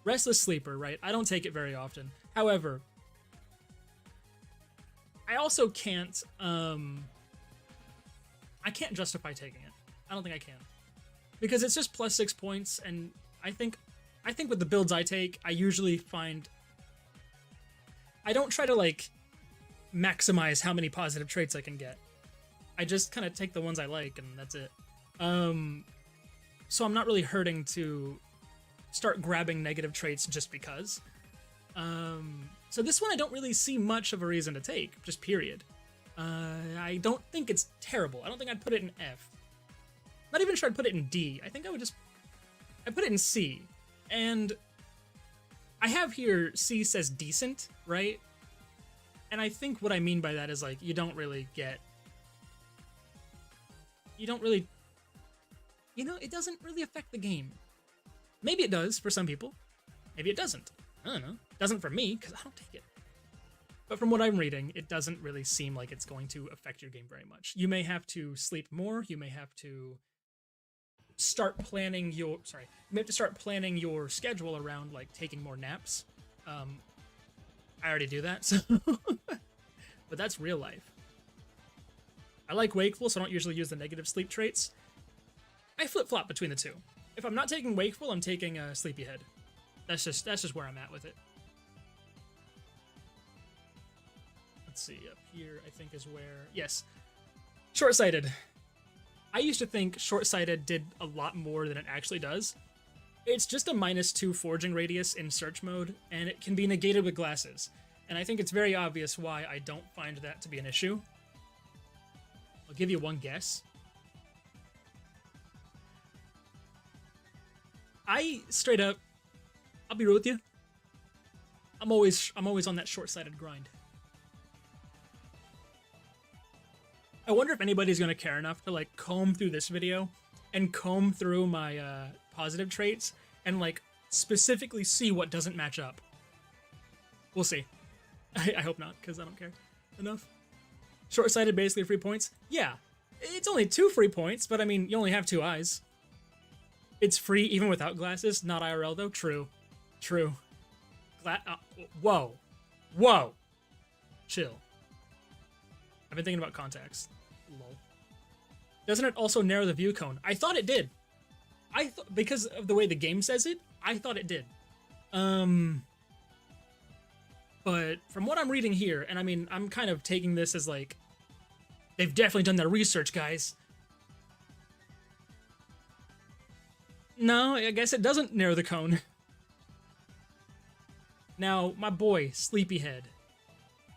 Restless Sleeper, right? I don't take it very often. However, I also can't, I can't justify taking it. I don't think I can. Because it's just plus 6 points, and I think with the builds I take, I usually find... I don't try to, like, maximize how many positive traits I can get. I just kind of take the ones I like, and that's it. So I'm not really hurting to start grabbing negative traits just because. So this one I don't really see much of a reason to take, just period. I don't think it's terrible. I don't think I'd put it in F. Not even sure I'd put it in D. I think I would just... I'd put it in C. And I have here C says decent, right? And I think what I mean by that is, like, you don't really get... You don't really... You know, it doesn't really affect the game. Maybe it does for some people. Maybe it doesn't. I don't know. It doesn't for me, because I don't take it. But from what I'm reading, it doesn't really seem like it's going to affect your game very much. You may have to sleep more. You may have to start planning your schedule around like taking more naps. I already do that, so but that's real life. I like wakeful, so I don't usually use the negative sleep traits. I flip-flop between the two. If I'm not taking wakeful, I'm taking sleepyhead. That's just where I'm at with it. Let's see, up here I think is where, yes, short-sighted. I used to think short-sighted did a lot more than it actually does. It's just a -2 forging radius in search mode, and it can be negated with glasses. And I think it's very obvious why I don't find that to be an issue. I'll give you one guess. I straight up, I'll be real with you. I'm always on that short-sighted grind. I wonder if anybody's gonna care enough to like comb through this video and comb through my positive traits and like specifically see what doesn't match up. We'll see. I hope not, because I don't care enough. Short-sighted, basically free points. Yeah, it's only 2 free points, but I mean, you only have 2 eyes. It's free even without glasses. Not IRL though. True. True. Whoa. Whoa. Chill. I've been thinking about contacts. Lol. Doesn't it also narrow the view cone? I thought it did. Because of the way the game says it, I thought it did. But from what I'm reading here, and I mean, I'm kind of taking this as like, they've definitely done their research, guys. No, I guess it doesn't narrow the cone. Now, my boy, Sleepyhead.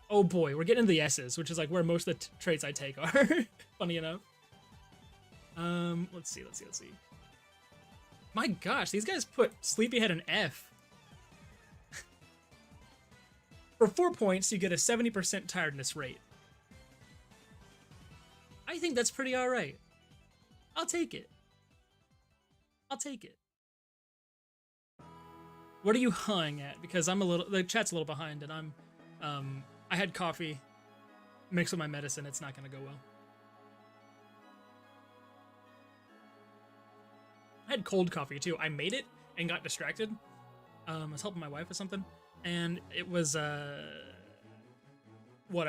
Oh boy, we're getting into the S's, which is like where most of the traits I take are. Funny enough. Let's see. My gosh, these guys put Sleepyhead in F. For 4 points, you get a 70% tiredness rate. I think that's pretty alright. I'll take it. What are you hung at? Because the chat's a little behind, and I had coffee mixed with my medicine. It's not gonna go well. I had cold coffee too. I made it and got distracted. I was helping my wife with something, and it was I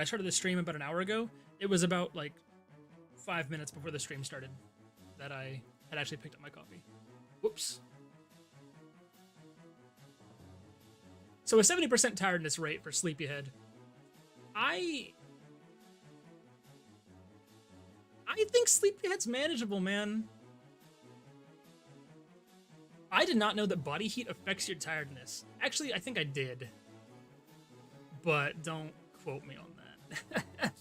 started the stream about an hour ago. It was about like 5 minutes before the stream started that I had actually picked up my coffee. Whoops. So a 70% tiredness rate for Sleepyhead. I think Sleepyhead's manageable, man. I did not know that body heat affects your tiredness. Actually, I think I did. But don't quote me on that.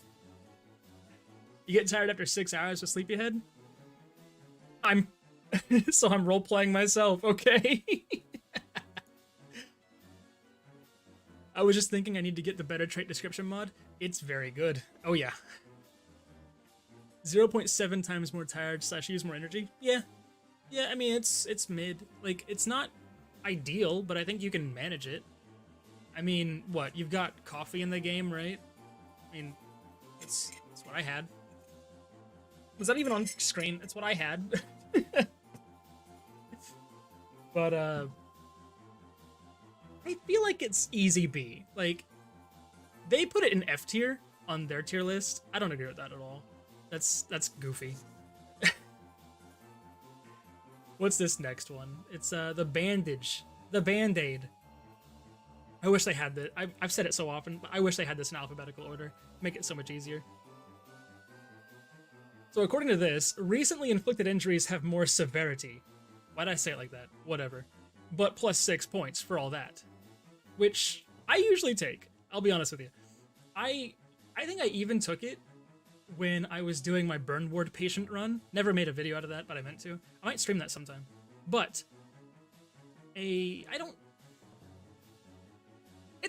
You get tired after 6 hours with Sleepyhead? So I'm role-playing myself, okay? I was just thinking I need to get the better trait description mod. It's very good. Oh yeah. 0.7 times more tired / use more energy. Yeah. Yeah, I mean, it's mid. Like, it's not ideal, but I think you can manage it. I mean, what? You've got coffee in the game, right? I mean, it's what I had. Was that even on screen? It's what I had. But, I feel like it's easy B. Like, they put it in F tier on their tier list. I don't agree with that at all. That's goofy. What's this next one? It's the bandage. The Band-Aid. I wish they had that. I've said it so often, but I wish they had this in alphabetical order. Make it so much easier. So according to this, recently inflicted injuries have more severity. Why'd I say it like that? Whatever. But plus 6 points for all that. Which I usually take. I'll be honest with you. I think I even took it when I was doing my burn ward patient run. Never made a video out of that, but I meant to. I might stream that sometime. But it's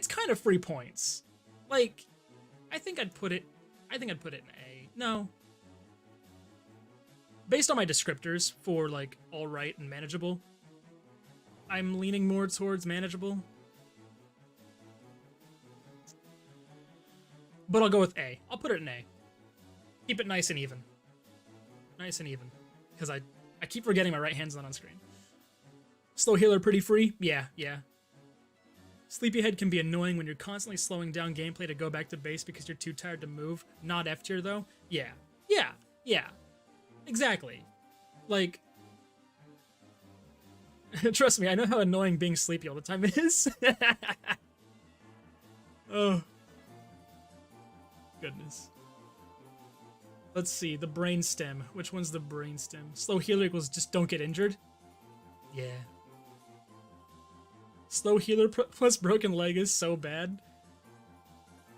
kind of free points. Like, I think I'd put it in A. No. Based on my descriptors for like alright and manageable, I'm leaning more towards manageable. but I'll go with A. I'll put it in A. Keep it nice and even. Nice and even. Because I keep forgetting my right hand's not on screen. Slow healer pretty free? Yeah. Sleepyhead can be annoying when you're constantly slowing down gameplay to go back to base because you're too tired to move. Not F tier though? Yeah. Exactly. Like, trust me, I know how annoying being sleepy all the time is. Oh. Goodness. Let's see, the brainstem. Which one's the brainstem? Slow healer equals just don't get injured? Yeah. Slow healer plus broken leg is so bad.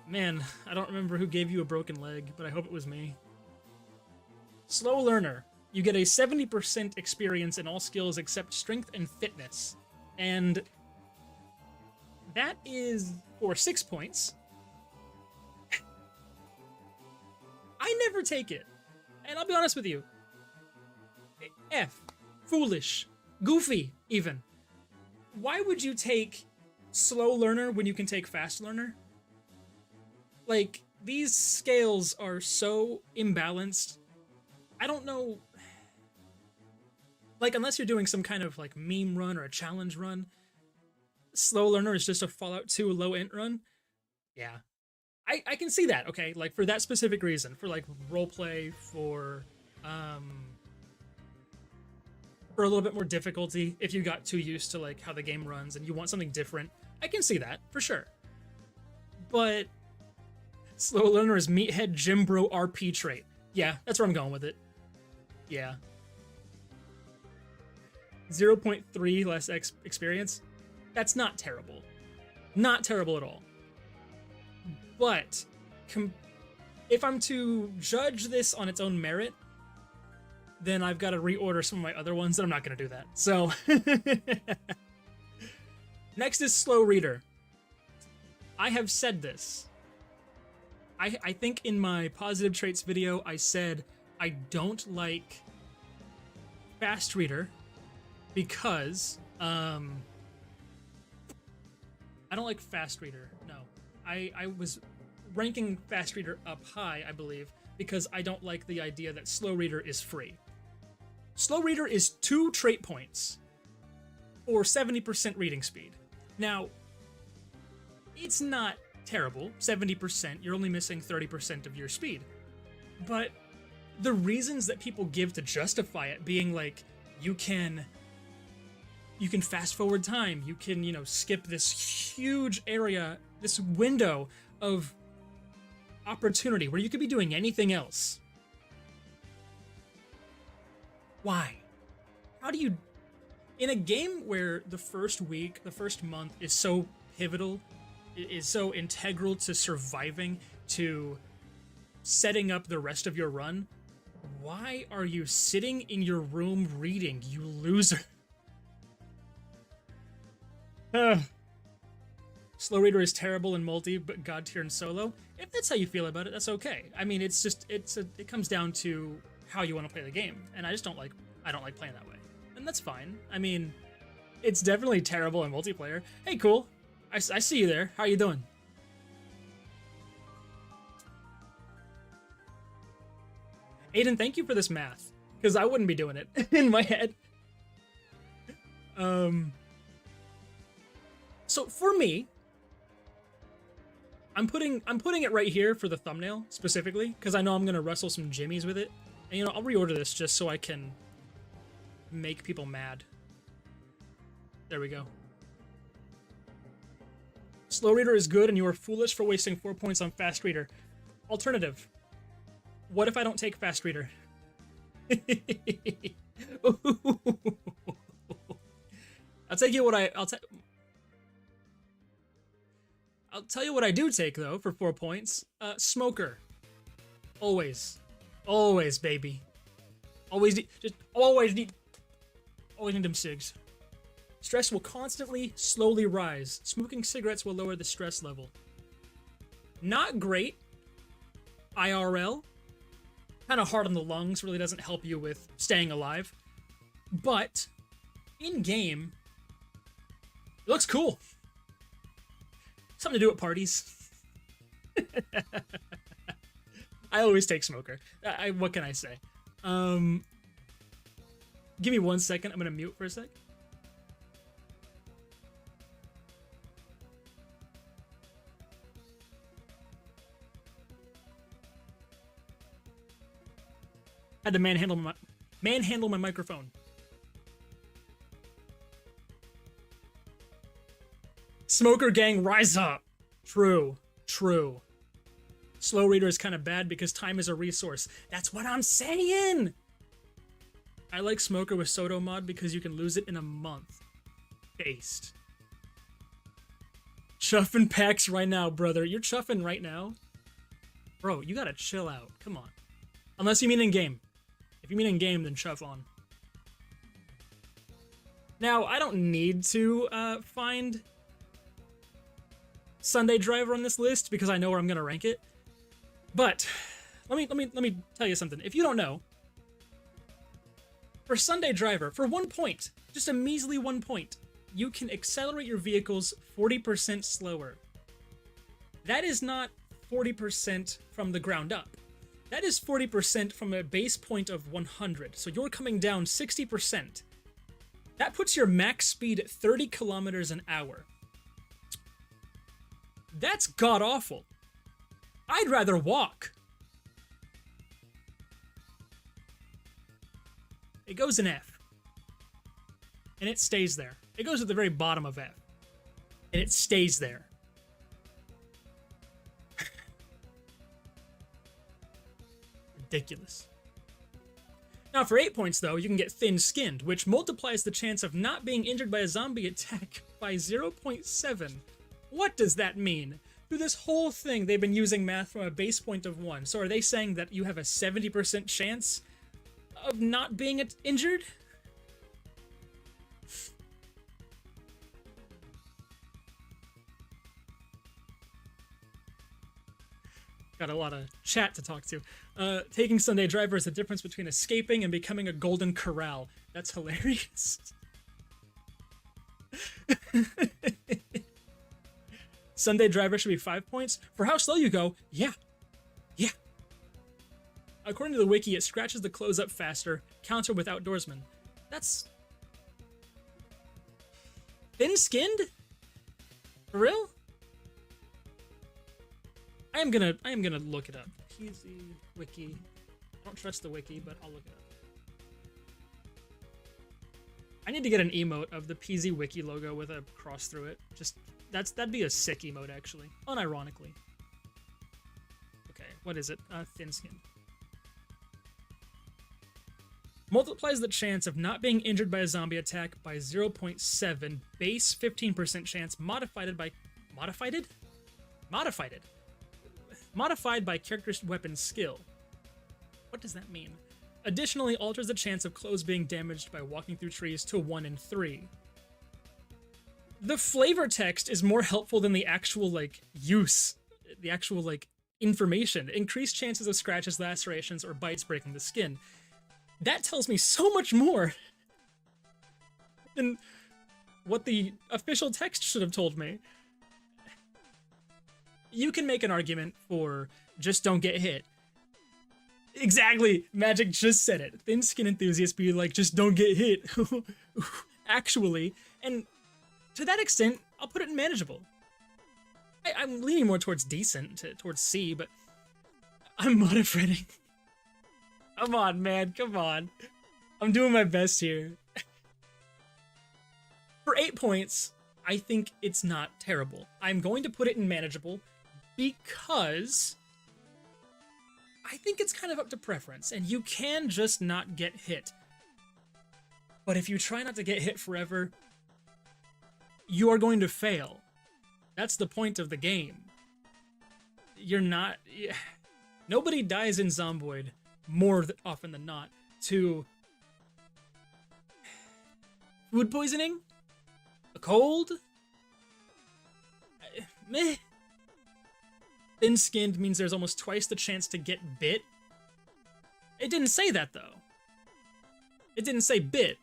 Man, I don't remember who gave you a broken leg, but I hope it was me. Slow learner. You get a 70% experience in all skills except strength and fitness. And that is for 6 points. I never take it. And I'll be honest with you. F. Foolish. Goofy, even. Why would you take slow learner when you can take fast learner? Like, these scales are so imbalanced. I don't know. Like, unless you're doing some kind of, like, meme run or a challenge run, slow learner is just a Fallout 2 low int run. Yeah. I can see that, okay? Like, for that specific reason. For, like, roleplay, for a little bit more difficulty, if you got too used to, like, how the game runs and you want something different. I can see that, for sure. But slow learner is meathead gym bro RP trait. Yeah, that's where I'm going with it. Yeah. 0.3 less experience. That's not terrible. Not terrible at all. But if I'm to judge this on its own merit, then I've got to reorder some of my other ones, and I'm not going to do that. So, next is slow reader. I have said this. I think in my positive traits video, I said I don't like fast reader because, I don't like fast reader, no. I was ranking fast reader up high, I believe, because I don't like the idea that slow reader is free. Slow reader is 2 trait points or 70% reading speed. Now, it's not terrible, 70%, you're only missing 30% of your speed. But the reasons that people give to justify it being like, you can fast forward time, you can, skip this huge area, this window of opportunity where you could be doing anything else. Why? How do you... In a game where the first week, the first month is so pivotal, is so integral to surviving, to setting up the rest of your run, why are you sitting in your room reading, you loser? Slow reader is terrible in multi, but god tier in solo. If that's how you feel about it, that's okay. I mean, it comes down to how you want to play the game, and I don't like playing that way, and that's fine. I mean, it's definitely terrible in multiplayer. Hey, cool. I see you there. How you doing? Aiden, thank you for this math, because I wouldn't be doing it in my head. So for me, I'm putting it right here for the thumbnail specifically, because I know I'm gonna wrestle some jimmies with it, and I'll reorder this just so I can make people mad. There we go. Slow reader is good, and you are foolish for wasting 4 points on fast reader. Alternative. What if I don't take fast reader? I'll tell you what I do take though for 4 points. Smoker. Always, baby. Always need them cigs. Stress will constantly, slowly rise. Smoking cigarettes will lower the stress level. Not great. IRL. Kind of hard on the lungs, really doesn't help you with staying alive. But, in-game, it looks cool. Something to do at parties. I always take smoker. What can I say? Give me 1 second. I'm gonna mute for a sec. Had to manhandle my microphone. Smoker gang, rise up. True. Slow reader is kind of bad because time is a resource. That's what I'm saying. I like smoker with Soto mod because you can lose it in a month. Based. Chuffing packs right now, brother. You're chuffing right now? Bro, you gotta chill out. Come on. Unless you mean in-game. If you mean in-game, then chuff on. Now, I don't need to find Sunday Driver on this list because I know where I'm gonna rank it. But let me tell you something. If you don't know, for Sunday Driver, for 1 point, just a measly 1 point, you can accelerate your vehicles 40% slower. That is not 40% from the ground up. That is 40% from a base point of 100. So you're coming down 60%. That puts your max speed at 30 kilometers an hour. That's god-awful. I'd rather walk. It goes in F. And it stays there. It goes at the very bottom of F. And it stays there. Ridiculous. Now for 8 points though, you can get thin-skinned, which multiplies the chance of not being injured by a zombie attack by 0.7. What does that mean? Through this whole thing, they've been using math from a base point of 1. So are they saying that you have a 70% chance of not being injured? Got a lot of chat to talk to. Taking Sunday Driver is the difference between escaping and becoming a golden corral. That's hilarious. Sunday Driver should be 5 points. For how slow you go, yeah. According to the wiki, it scratches the clothes up faster, counter with outdoorsman. That's thin-skinned? For real? I am gonna look it up. PZ wiki. I don't trust the wiki, but I'll look it up. I need to get an emote of the PZ wiki logo with a cross through it. Just that'd be a sick emote actually, unironically. Okay, what is it? Thin-skinned. Multiplies the chance of not being injured by a zombie attack by 0.7, base 15% chance, modified by character's weapon skill. What does that mean? Additionally, alters the chance of clothes being damaged by walking through trees to 1 in 3. The flavor text is more helpful than the actual, use. The actual, information. Increased chances of scratches, lacerations, or bites breaking the skin. That tells me so much more than what the official text should have told me. You can make an argument for just don't get hit. Exactly! Magic just said it. Thin skin enthusiasts be like, just don't get hit. Actually. And to that extent, I'll put it in manageable. I'm leaning more towards decent, towards C, but I'm modifying. Come on, man. Come on. I'm doing my best here. For 8 points, I think it's not terrible. I'm going to put it in manageable because I think it's kind of up to preference, and you can just not get hit. But if you try not to get hit forever, you are going to fail. That's the point of the game. You're not... Nobody dies in Zomboid more often than not to food poisoning, a cold, meh. Thin-skinned means there's almost twice the chance to get bit. It didn't say that though. It didn't say bit.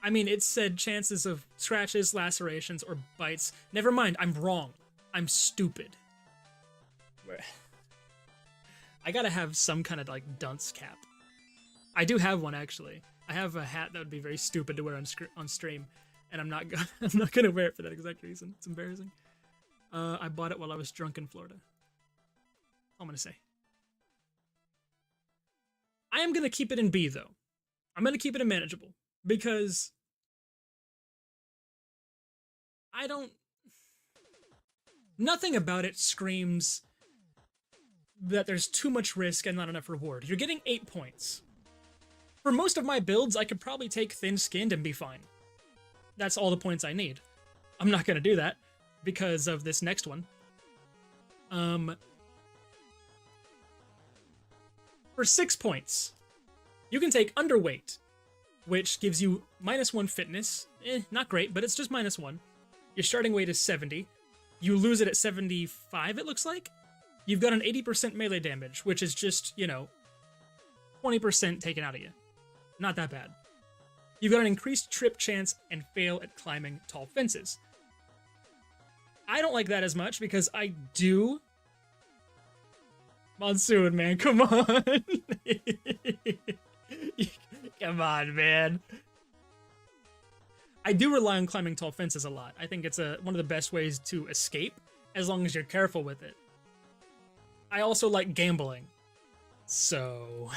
I mean, it said chances of scratches, lacerations, or bites. Never mind, I'm wrong. I'm stupid. I gotta have some kind of like dunce cap. I do have one actually. I have a hat that would be very stupid to wear on stream, and I'm not gonna I'm not gonna wear it for that exact reason. It's embarrassing. I bought it while I was drunk in Florida. That's all I'm gonna say. I am gonna keep it in B though. I'm gonna keep it in manageable because I don't. Nothing about it screams that there's too much risk and not enough reward. You're getting 8 points. For most of my builds, I could probably take thin-skinned and be fine. That's all the points I need. I'm not gonna do that because of this next one. For 6 points, you can take underweight, which gives you -1 fitness. Not great, but it's just -1. Your starting weight is 70. You lose it at 75, it looks like. You've got an 80% melee damage, which is just, 20% taken out of you. Not that bad. You've got an increased trip chance and fail at climbing tall fences. I don't like that as much because I do... Monsoon, man, come on. Come on, man. I do rely on climbing tall fences a lot. I think it's one of the best ways to escape, as long as you're careful with it. I also like gambling. So...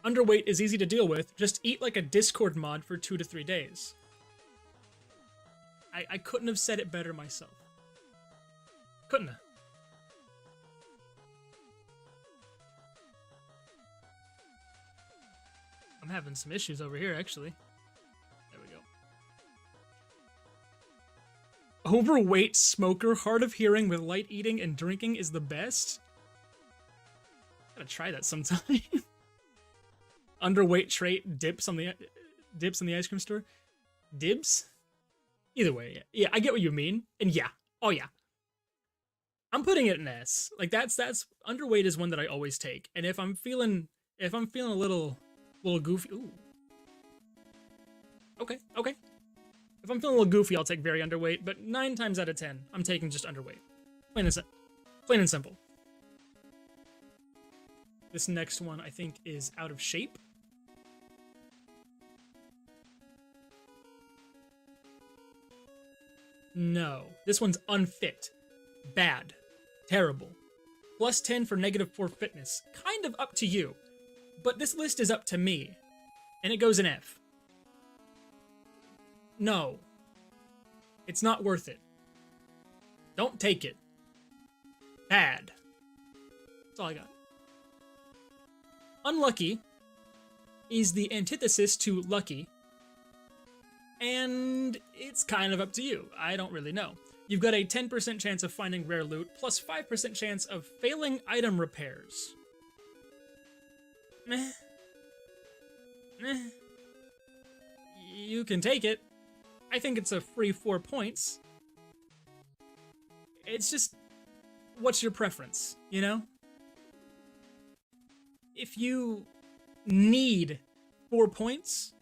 Underweight is easy to deal with. Just eat like a Discord mod for 2 to 3 days. I couldn't have said it better myself. Couldn't have. I'm having some issues over here, actually. There we go. Overweight smoker, hard of hearing with light eating and drinking is the best. Gotta try that sometime. Underweight trait, dips in the ice cream store. Dibs? Either way, yeah, I get what you mean. And yeah, oh yeah. I'm putting it in S. Like that's underweight is one that I always take. And if I'm feeling a little goofy, ooh. Okay. If I'm feeling a little goofy, I'll take very underweight, but 9 times out of 10, I'm taking just underweight. Plain and simple. This next one, I think, is out of shape. No. This one's unfit. Bad. Terrible. +10 for -4 fitness. Kind of up to you. But this list is up to me. And it goes in F. No. It's not worth it. Don't take it. Bad. That's all I got. Unlucky is the antithesis to lucky. And it's kind of up to you. I don't really know. You've got a 10% chance of finding rare loot, plus 5% chance of failing item repairs. Meh. You can take it. I think it's a free 4 points. It's just, what's your preference, you know? If you need 4 points,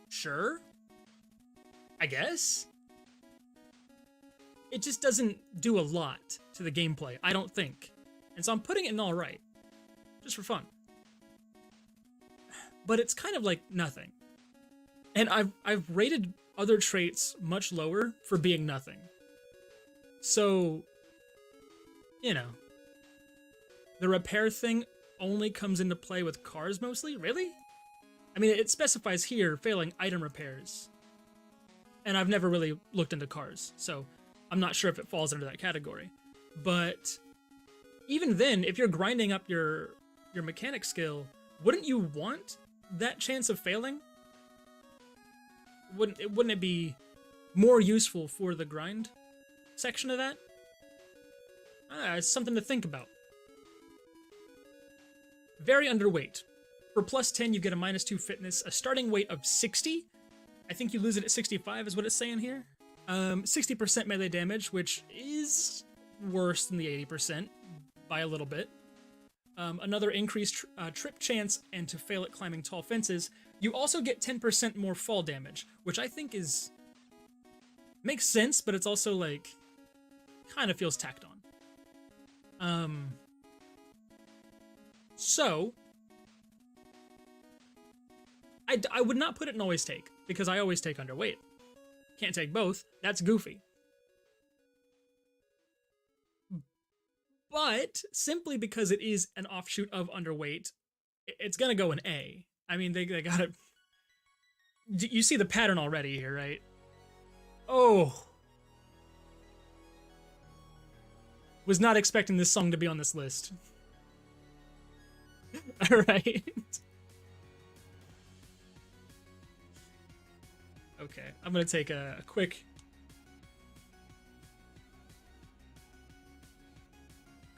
sure. I guess? It just doesn't do a lot to the gameplay, I don't think. And so I'm putting it in alright. Just for fun. But it's kind of like nothing. And I've rated other traits much lower for being nothing. So, the repair thing only comes into play with cars mostly? Really? I mean, it specifies here failing item repairs. And I've never really looked into cars, so I'm not sure if it falls under that category. But even then, if you're grinding up your mechanic skill, wouldn't you want that chance of failing? Wouldn't it be more useful for the grind section of that? It's something to think about. Very underweight. For +10, you get a -2 fitness, a starting weight of 60. I think you lose it at 65 is what it's saying here. 60% melee damage, which is worse than the 80% by a little bit. Another increased trip chance and to fail at climbing tall fences. You also get 10% more fall damage, which I think makes sense, but it's also like, kind of feels tacked on. So I would not put it in always take, because I always take underweight. Can't take both. That's goofy. But simply because it is an offshoot of underweight, it's gonna go in A. I mean, they gotta... You see the pattern already here, right? Oh. Was not expecting this song to be on this list. Alright. Okay, I'm gonna take a quick...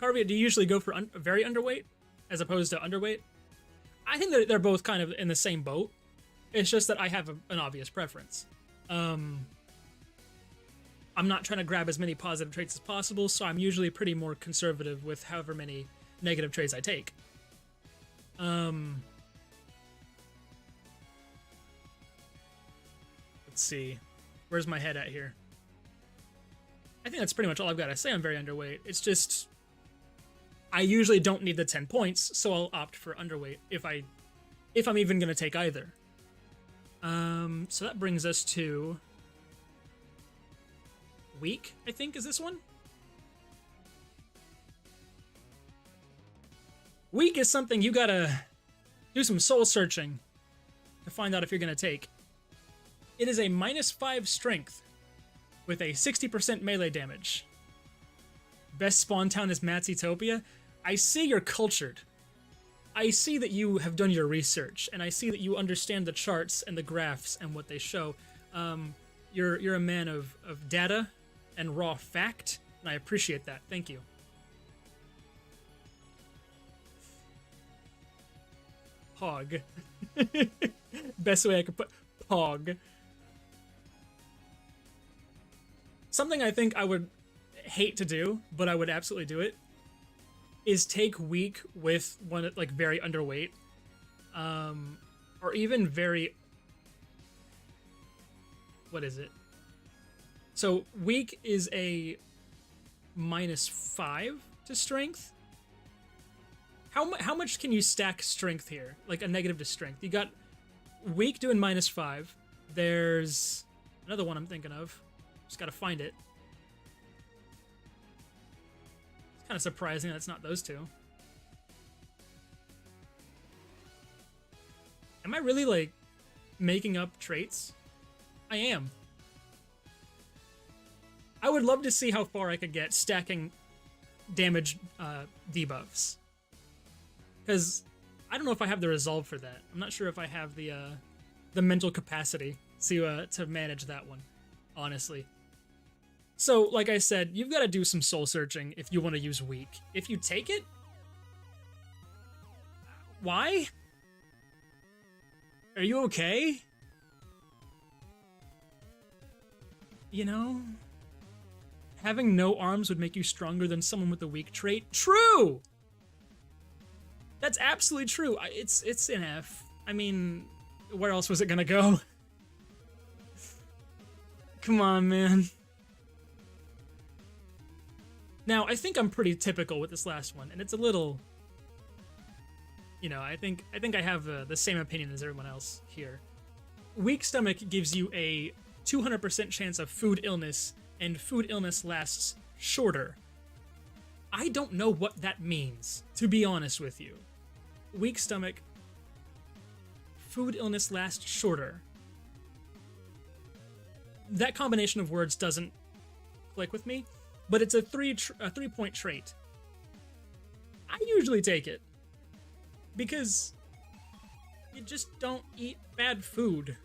Carvia, do you usually go for very underweight as opposed to underweight? I think that they're both kind of in the same boat. It's just that I have an obvious preference. I'm not trying to grab as many positive traits as possible, so I'm usually pretty more conservative with however many negative traits I take. Let's see. Where's my head at here? I think that's pretty much all I've got to say on very underweight. It's just... I usually don't need the 10 points, so I'll opt for underweight if I'm even going to take either. So that brings us to... Weak, I think, is this one? Weak is something you gotta do some soul searching to find out if you're gonna take. It is a -5 strength with a 60% melee damage. Best spawn town is Mattsi. I see you're cultured. I see that you have done your research, and I see that you understand the charts and the graphs and what they show. You're a man of data and raw fact, and I appreciate that. Thank you. Pog. Best way I could put Pog. Something I think I would hate to do, but I would absolutely do it, is take weak with one like very underweight, or even very... What is it? So weak is a -5 to strength. How much can you stack strength here? Like a negative to strength. You got weak doing -5. There's another one I'm thinking of. Just gotta find it. It's kind of surprising that it's not those two. Am I really, like, making up traits? I am. I would love to see how far I could get stacking damage debuffs. Because I don't know if I have the resolve for that. I'm not sure if I have the mental capacity to manage that one, honestly. So, like I said, you've got to do some soul searching if you want to use weak. If you take it, why? Are you okay? You know, having no arms would make you stronger than someone with a weak trait. True! That's absolutely true. It's an F. I mean, where else was it gonna go? Come on, man. Now, I think I'm pretty typical with this last one, and it's a little... You know, I think I have the same opinion as everyone else here. Weak stomach gives you a 200% chance of food illness, and food illness lasts shorter. I don't know what that means, to be honest with you. Weak stomach, food illness lasts shorter. That combination of words doesn't click with me, but it's a 3-point trait. I usually take it, because you just don't eat bad food.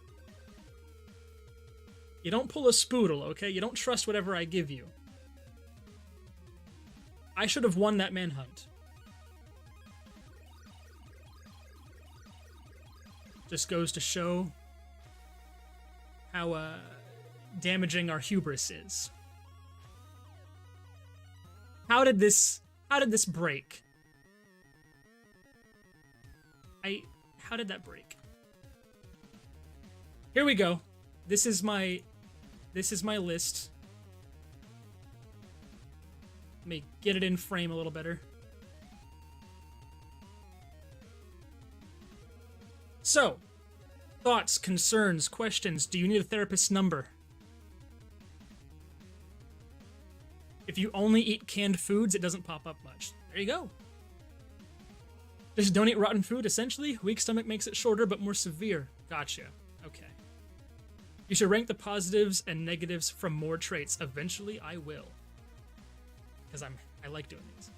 You don't pull a spoodle, okay? You don't trust whatever I give you. I should have won that manhunt. Just goes to show how damaging our hubris is. How did this break? How did that break? Here we go. This is my list. me get it in frame a little better. So, thoughts, concerns, questions. Do you need a therapist's number? If you only eat canned foods, it doesn't pop up much. There you go. Just don't eat rotten food, essentially. Weak stomach makes it shorter, but more severe. Gotcha. Okay. You should rank the positives and negatives from more traits. Eventually, I will. Because I like doing these.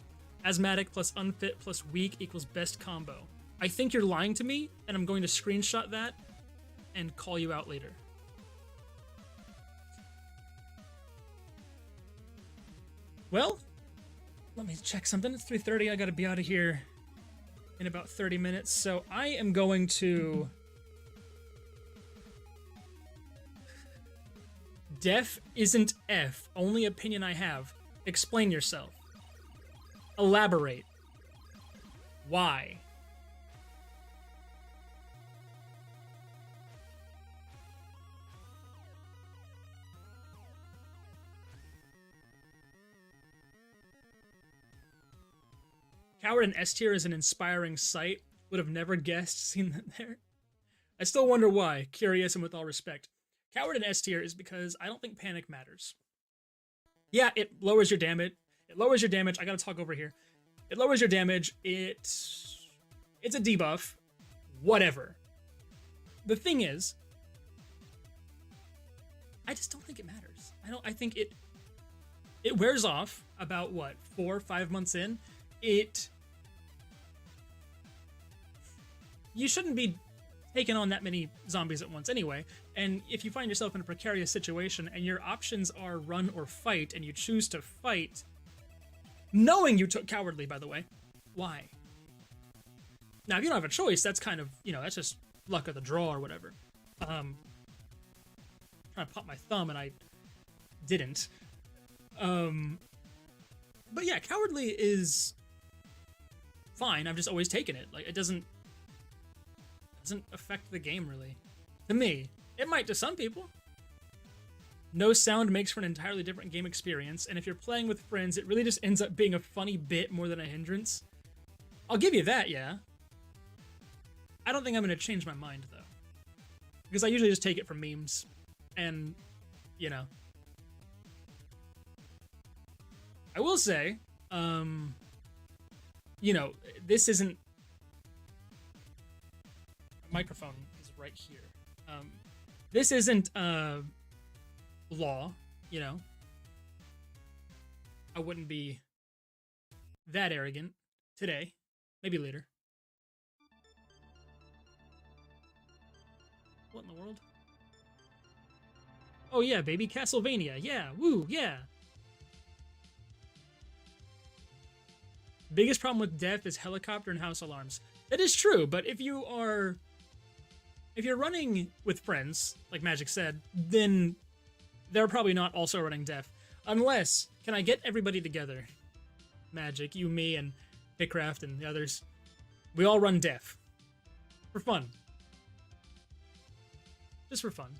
Asthmatic plus unfit plus weak equals best combo. I think you're lying to me, and I'm going to screenshot that and call you out later. Well, let me check something. It's 3:30. I gotta be out of here in about 30 minutes. So I am going to... Def isn't F. Only opinion I have. Explain yourself. Elaborate. Why? Coward in S tier is an inspiring sight. Would have never guessed seeing that there. I still wonder why. Curious and with all respect. Coward in S tier is because I don't think panic matters. Yeah, it lowers your damage. It lowers your damage. I gotta talk over here. It lowers your damage. It's a debuff. Whatever. The thing is, I just don't think it matters. I think it wears off about what, 4 or 5 months in. You shouldn't be taking on that many zombies at once anyway, and if you find yourself in a precarious situation and your options are run or fight, and you choose to fight, knowing you took cowardly, by the way, why? Now, if you don't have a choice, that's kind of, that's just luck of the draw or whatever. Trying to pop my thumb and I didn't. But yeah, cowardly is fine. I've just always taken it. Like, it doesn't affect the game, really. To me. It might to some people. No sound makes for an entirely different game experience, and if you're playing with friends, it really just ends up being a funny bit more than a hindrance. I'll give you that, yeah. I don't think I'm going to change my mind, though. Because I usually just take it from memes. And, I will say, this isn't... Microphone is right here. This isn't law, I wouldn't be that arrogant today. Maybe later. What in the world? Oh yeah, baby, Castlevania. Yeah, woo, yeah. Biggest problem with death is helicopter and house alarms. That is true, but if you're running with friends, like Magic said, then they're probably not also running deaf. Unless, can I get everybody together? Magic, you, me, and Hickcraft, and the others. We all run deaf. For fun. Just for fun.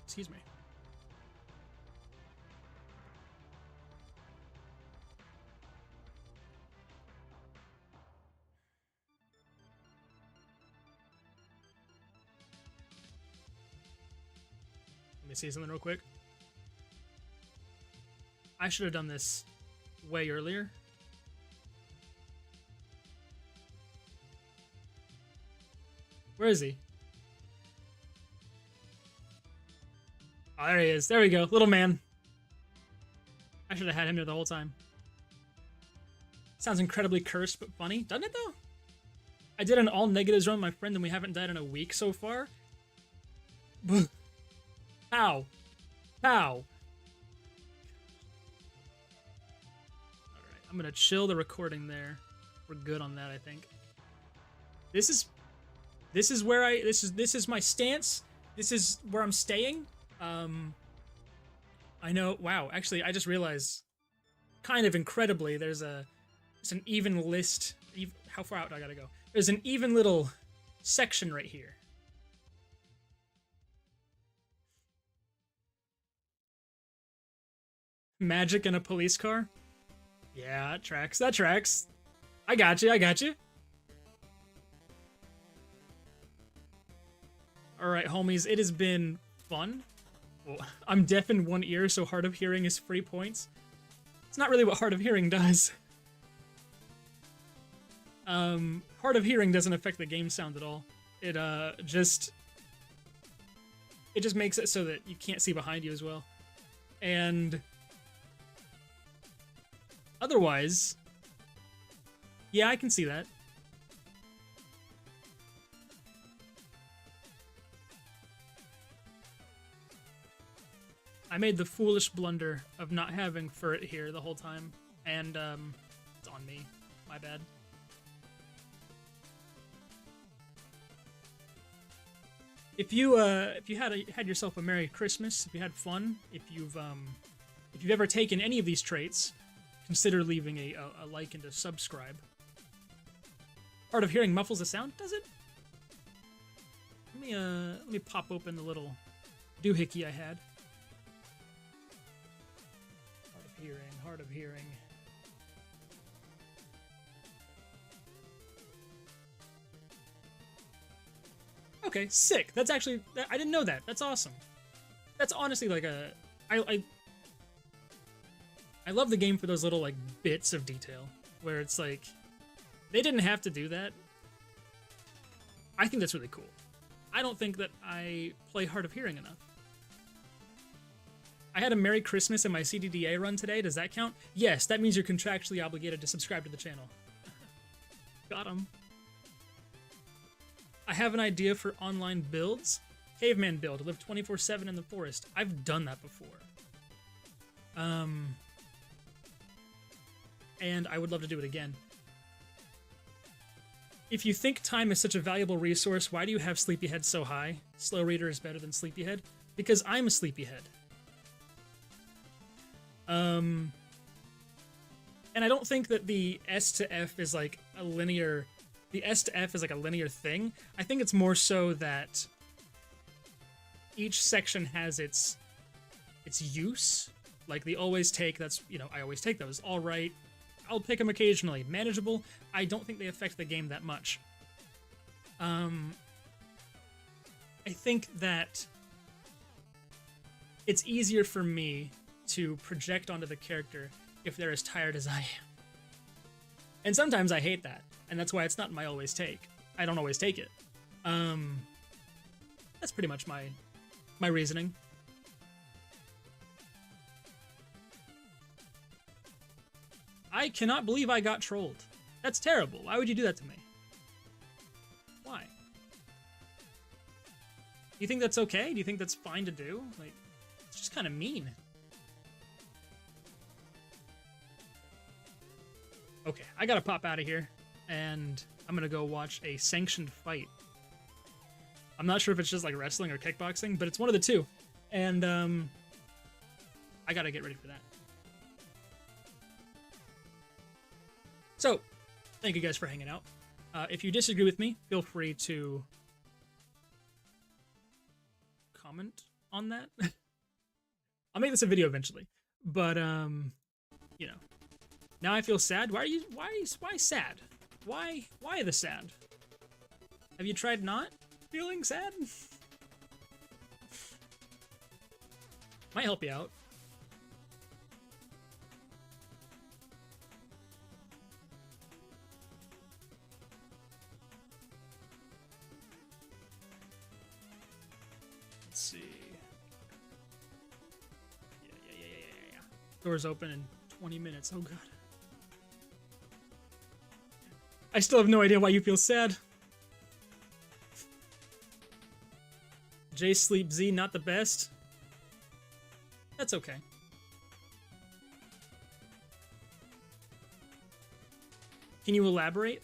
Excuse me. Let me see something real quick. I should have done this way earlier. Where is he? Oh, there he is. There we go. Little man. I should have had him there the whole time. Sounds incredibly cursed, but funny. Doesn't it, though? I did an all negatives run with my friend, and we haven't died in a week so far. How? How? Alright, I'm gonna chill the recording there. We're good on that, I think. This is where this is my stance. This is where I'm staying. I know, wow, actually, I just realized kind of incredibly, there's an even list. How far out do I gotta go? There's an even little section right here. Magic in a police car? Yeah, that tracks. That tracks. I got you. I got you. All right, homies. It has been fun. Well, I'm deaf in one ear, so hard of hearing is free points. It's not really what hard of hearing does. Hard of hearing doesn't affect the game sound at all. It just makes it so that you can't see behind you as well. And otherwise, yeah, I can see that. I made the foolish blunder of not having Furret here the whole time, and it's on me. My bad. If you had yourself a Merry Christmas, if you had fun, if you've ever taken any of these traits, consider leaving a like and a subscribe. Hard of hearing muffles the sound, does it? Let me pop open the little doohickey I had. Hard of hearing. Okay, sick. That's actually, I didn't know that. That's awesome. That's honestly like I love the game for those little like bits of detail where it's like they didn't have to do that. I think that's really cool. I don't think that I play Hard of Hearing enough. I had a Merry Christmas in my CDDA run today. Does that count? Yes, that means you're contractually obligated to subscribe to the channel. Got him. I have an idea for online builds. Caveman build. Live 24/7 in the forest. I've done that before. And I would love to do it again. If you think time is such a valuable resource, why do you have Sleepyhead so high? Slow Reader is better than Sleepyhead. Because I'm a Sleepyhead. And I don't think that the S to F is like a linear... The S to F is like a linear thing. I think it's more so that each section has its use. Like the always take, that's, you know, I always take those. All right, I'll pick them occasionally. Manageable, I don't think they affect the game that much. I think that it's easier for me to project onto the character if they're as tired as I am. And sometimes I hate that, and that's why it's not my always take. I don't always take it. That's pretty much my reasoning. I cannot believe I got trolled. That's terrible. Why would you do that to me? Why? Do you think that's okay? Do you think that's fine to do? Like, it's just kind of mean. Okay, I gotta pop out of here, and I'm gonna go watch a sanctioned fight. I'm not sure if it's just like wrestling or kickboxing, but it's one of the two. And I gotta get ready for that. So, thank you guys for hanging out. If you disagree with me, feel free to comment on that. I'll make this a video eventually, but you know. Now I feel sad. Why sad? Why the sad? Have you tried not feeling sad? Might help you out. Let's see. Yeah. Doors open in 20 minutes. Oh god. I still have no idea why you feel sad. J Sleep Z, not the best. That's okay. Can you elaborate?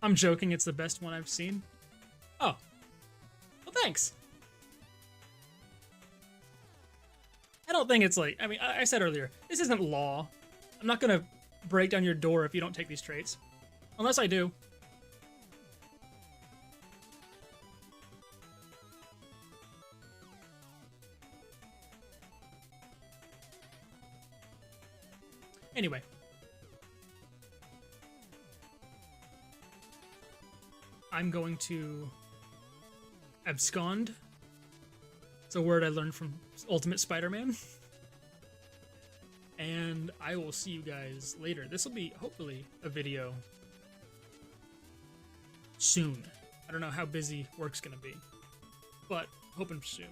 I'm joking, it's the best one I've seen. Oh. Well, thanks. don't think it's like, I mean, I said earlier, this isn't law. I'm not gonna break down your door if you don't take these traits. Unless I do. Anyway. I'm going to abscond. It's a word I learned from Ultimate Spider-Man. And I will see you guys later. This will be, hopefully, a video soon. I don't know how busy work's gonna be, but hoping soon.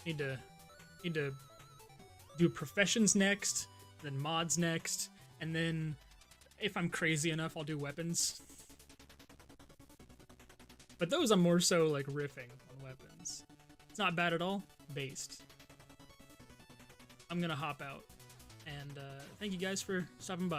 Need to do professions next, then mods next, and then if I'm crazy enough, I'll do weapons. But those I'm more so like riffing on weapons. It's not bad at all. Based. I'm gonna hop out. And thank you guys for stopping by.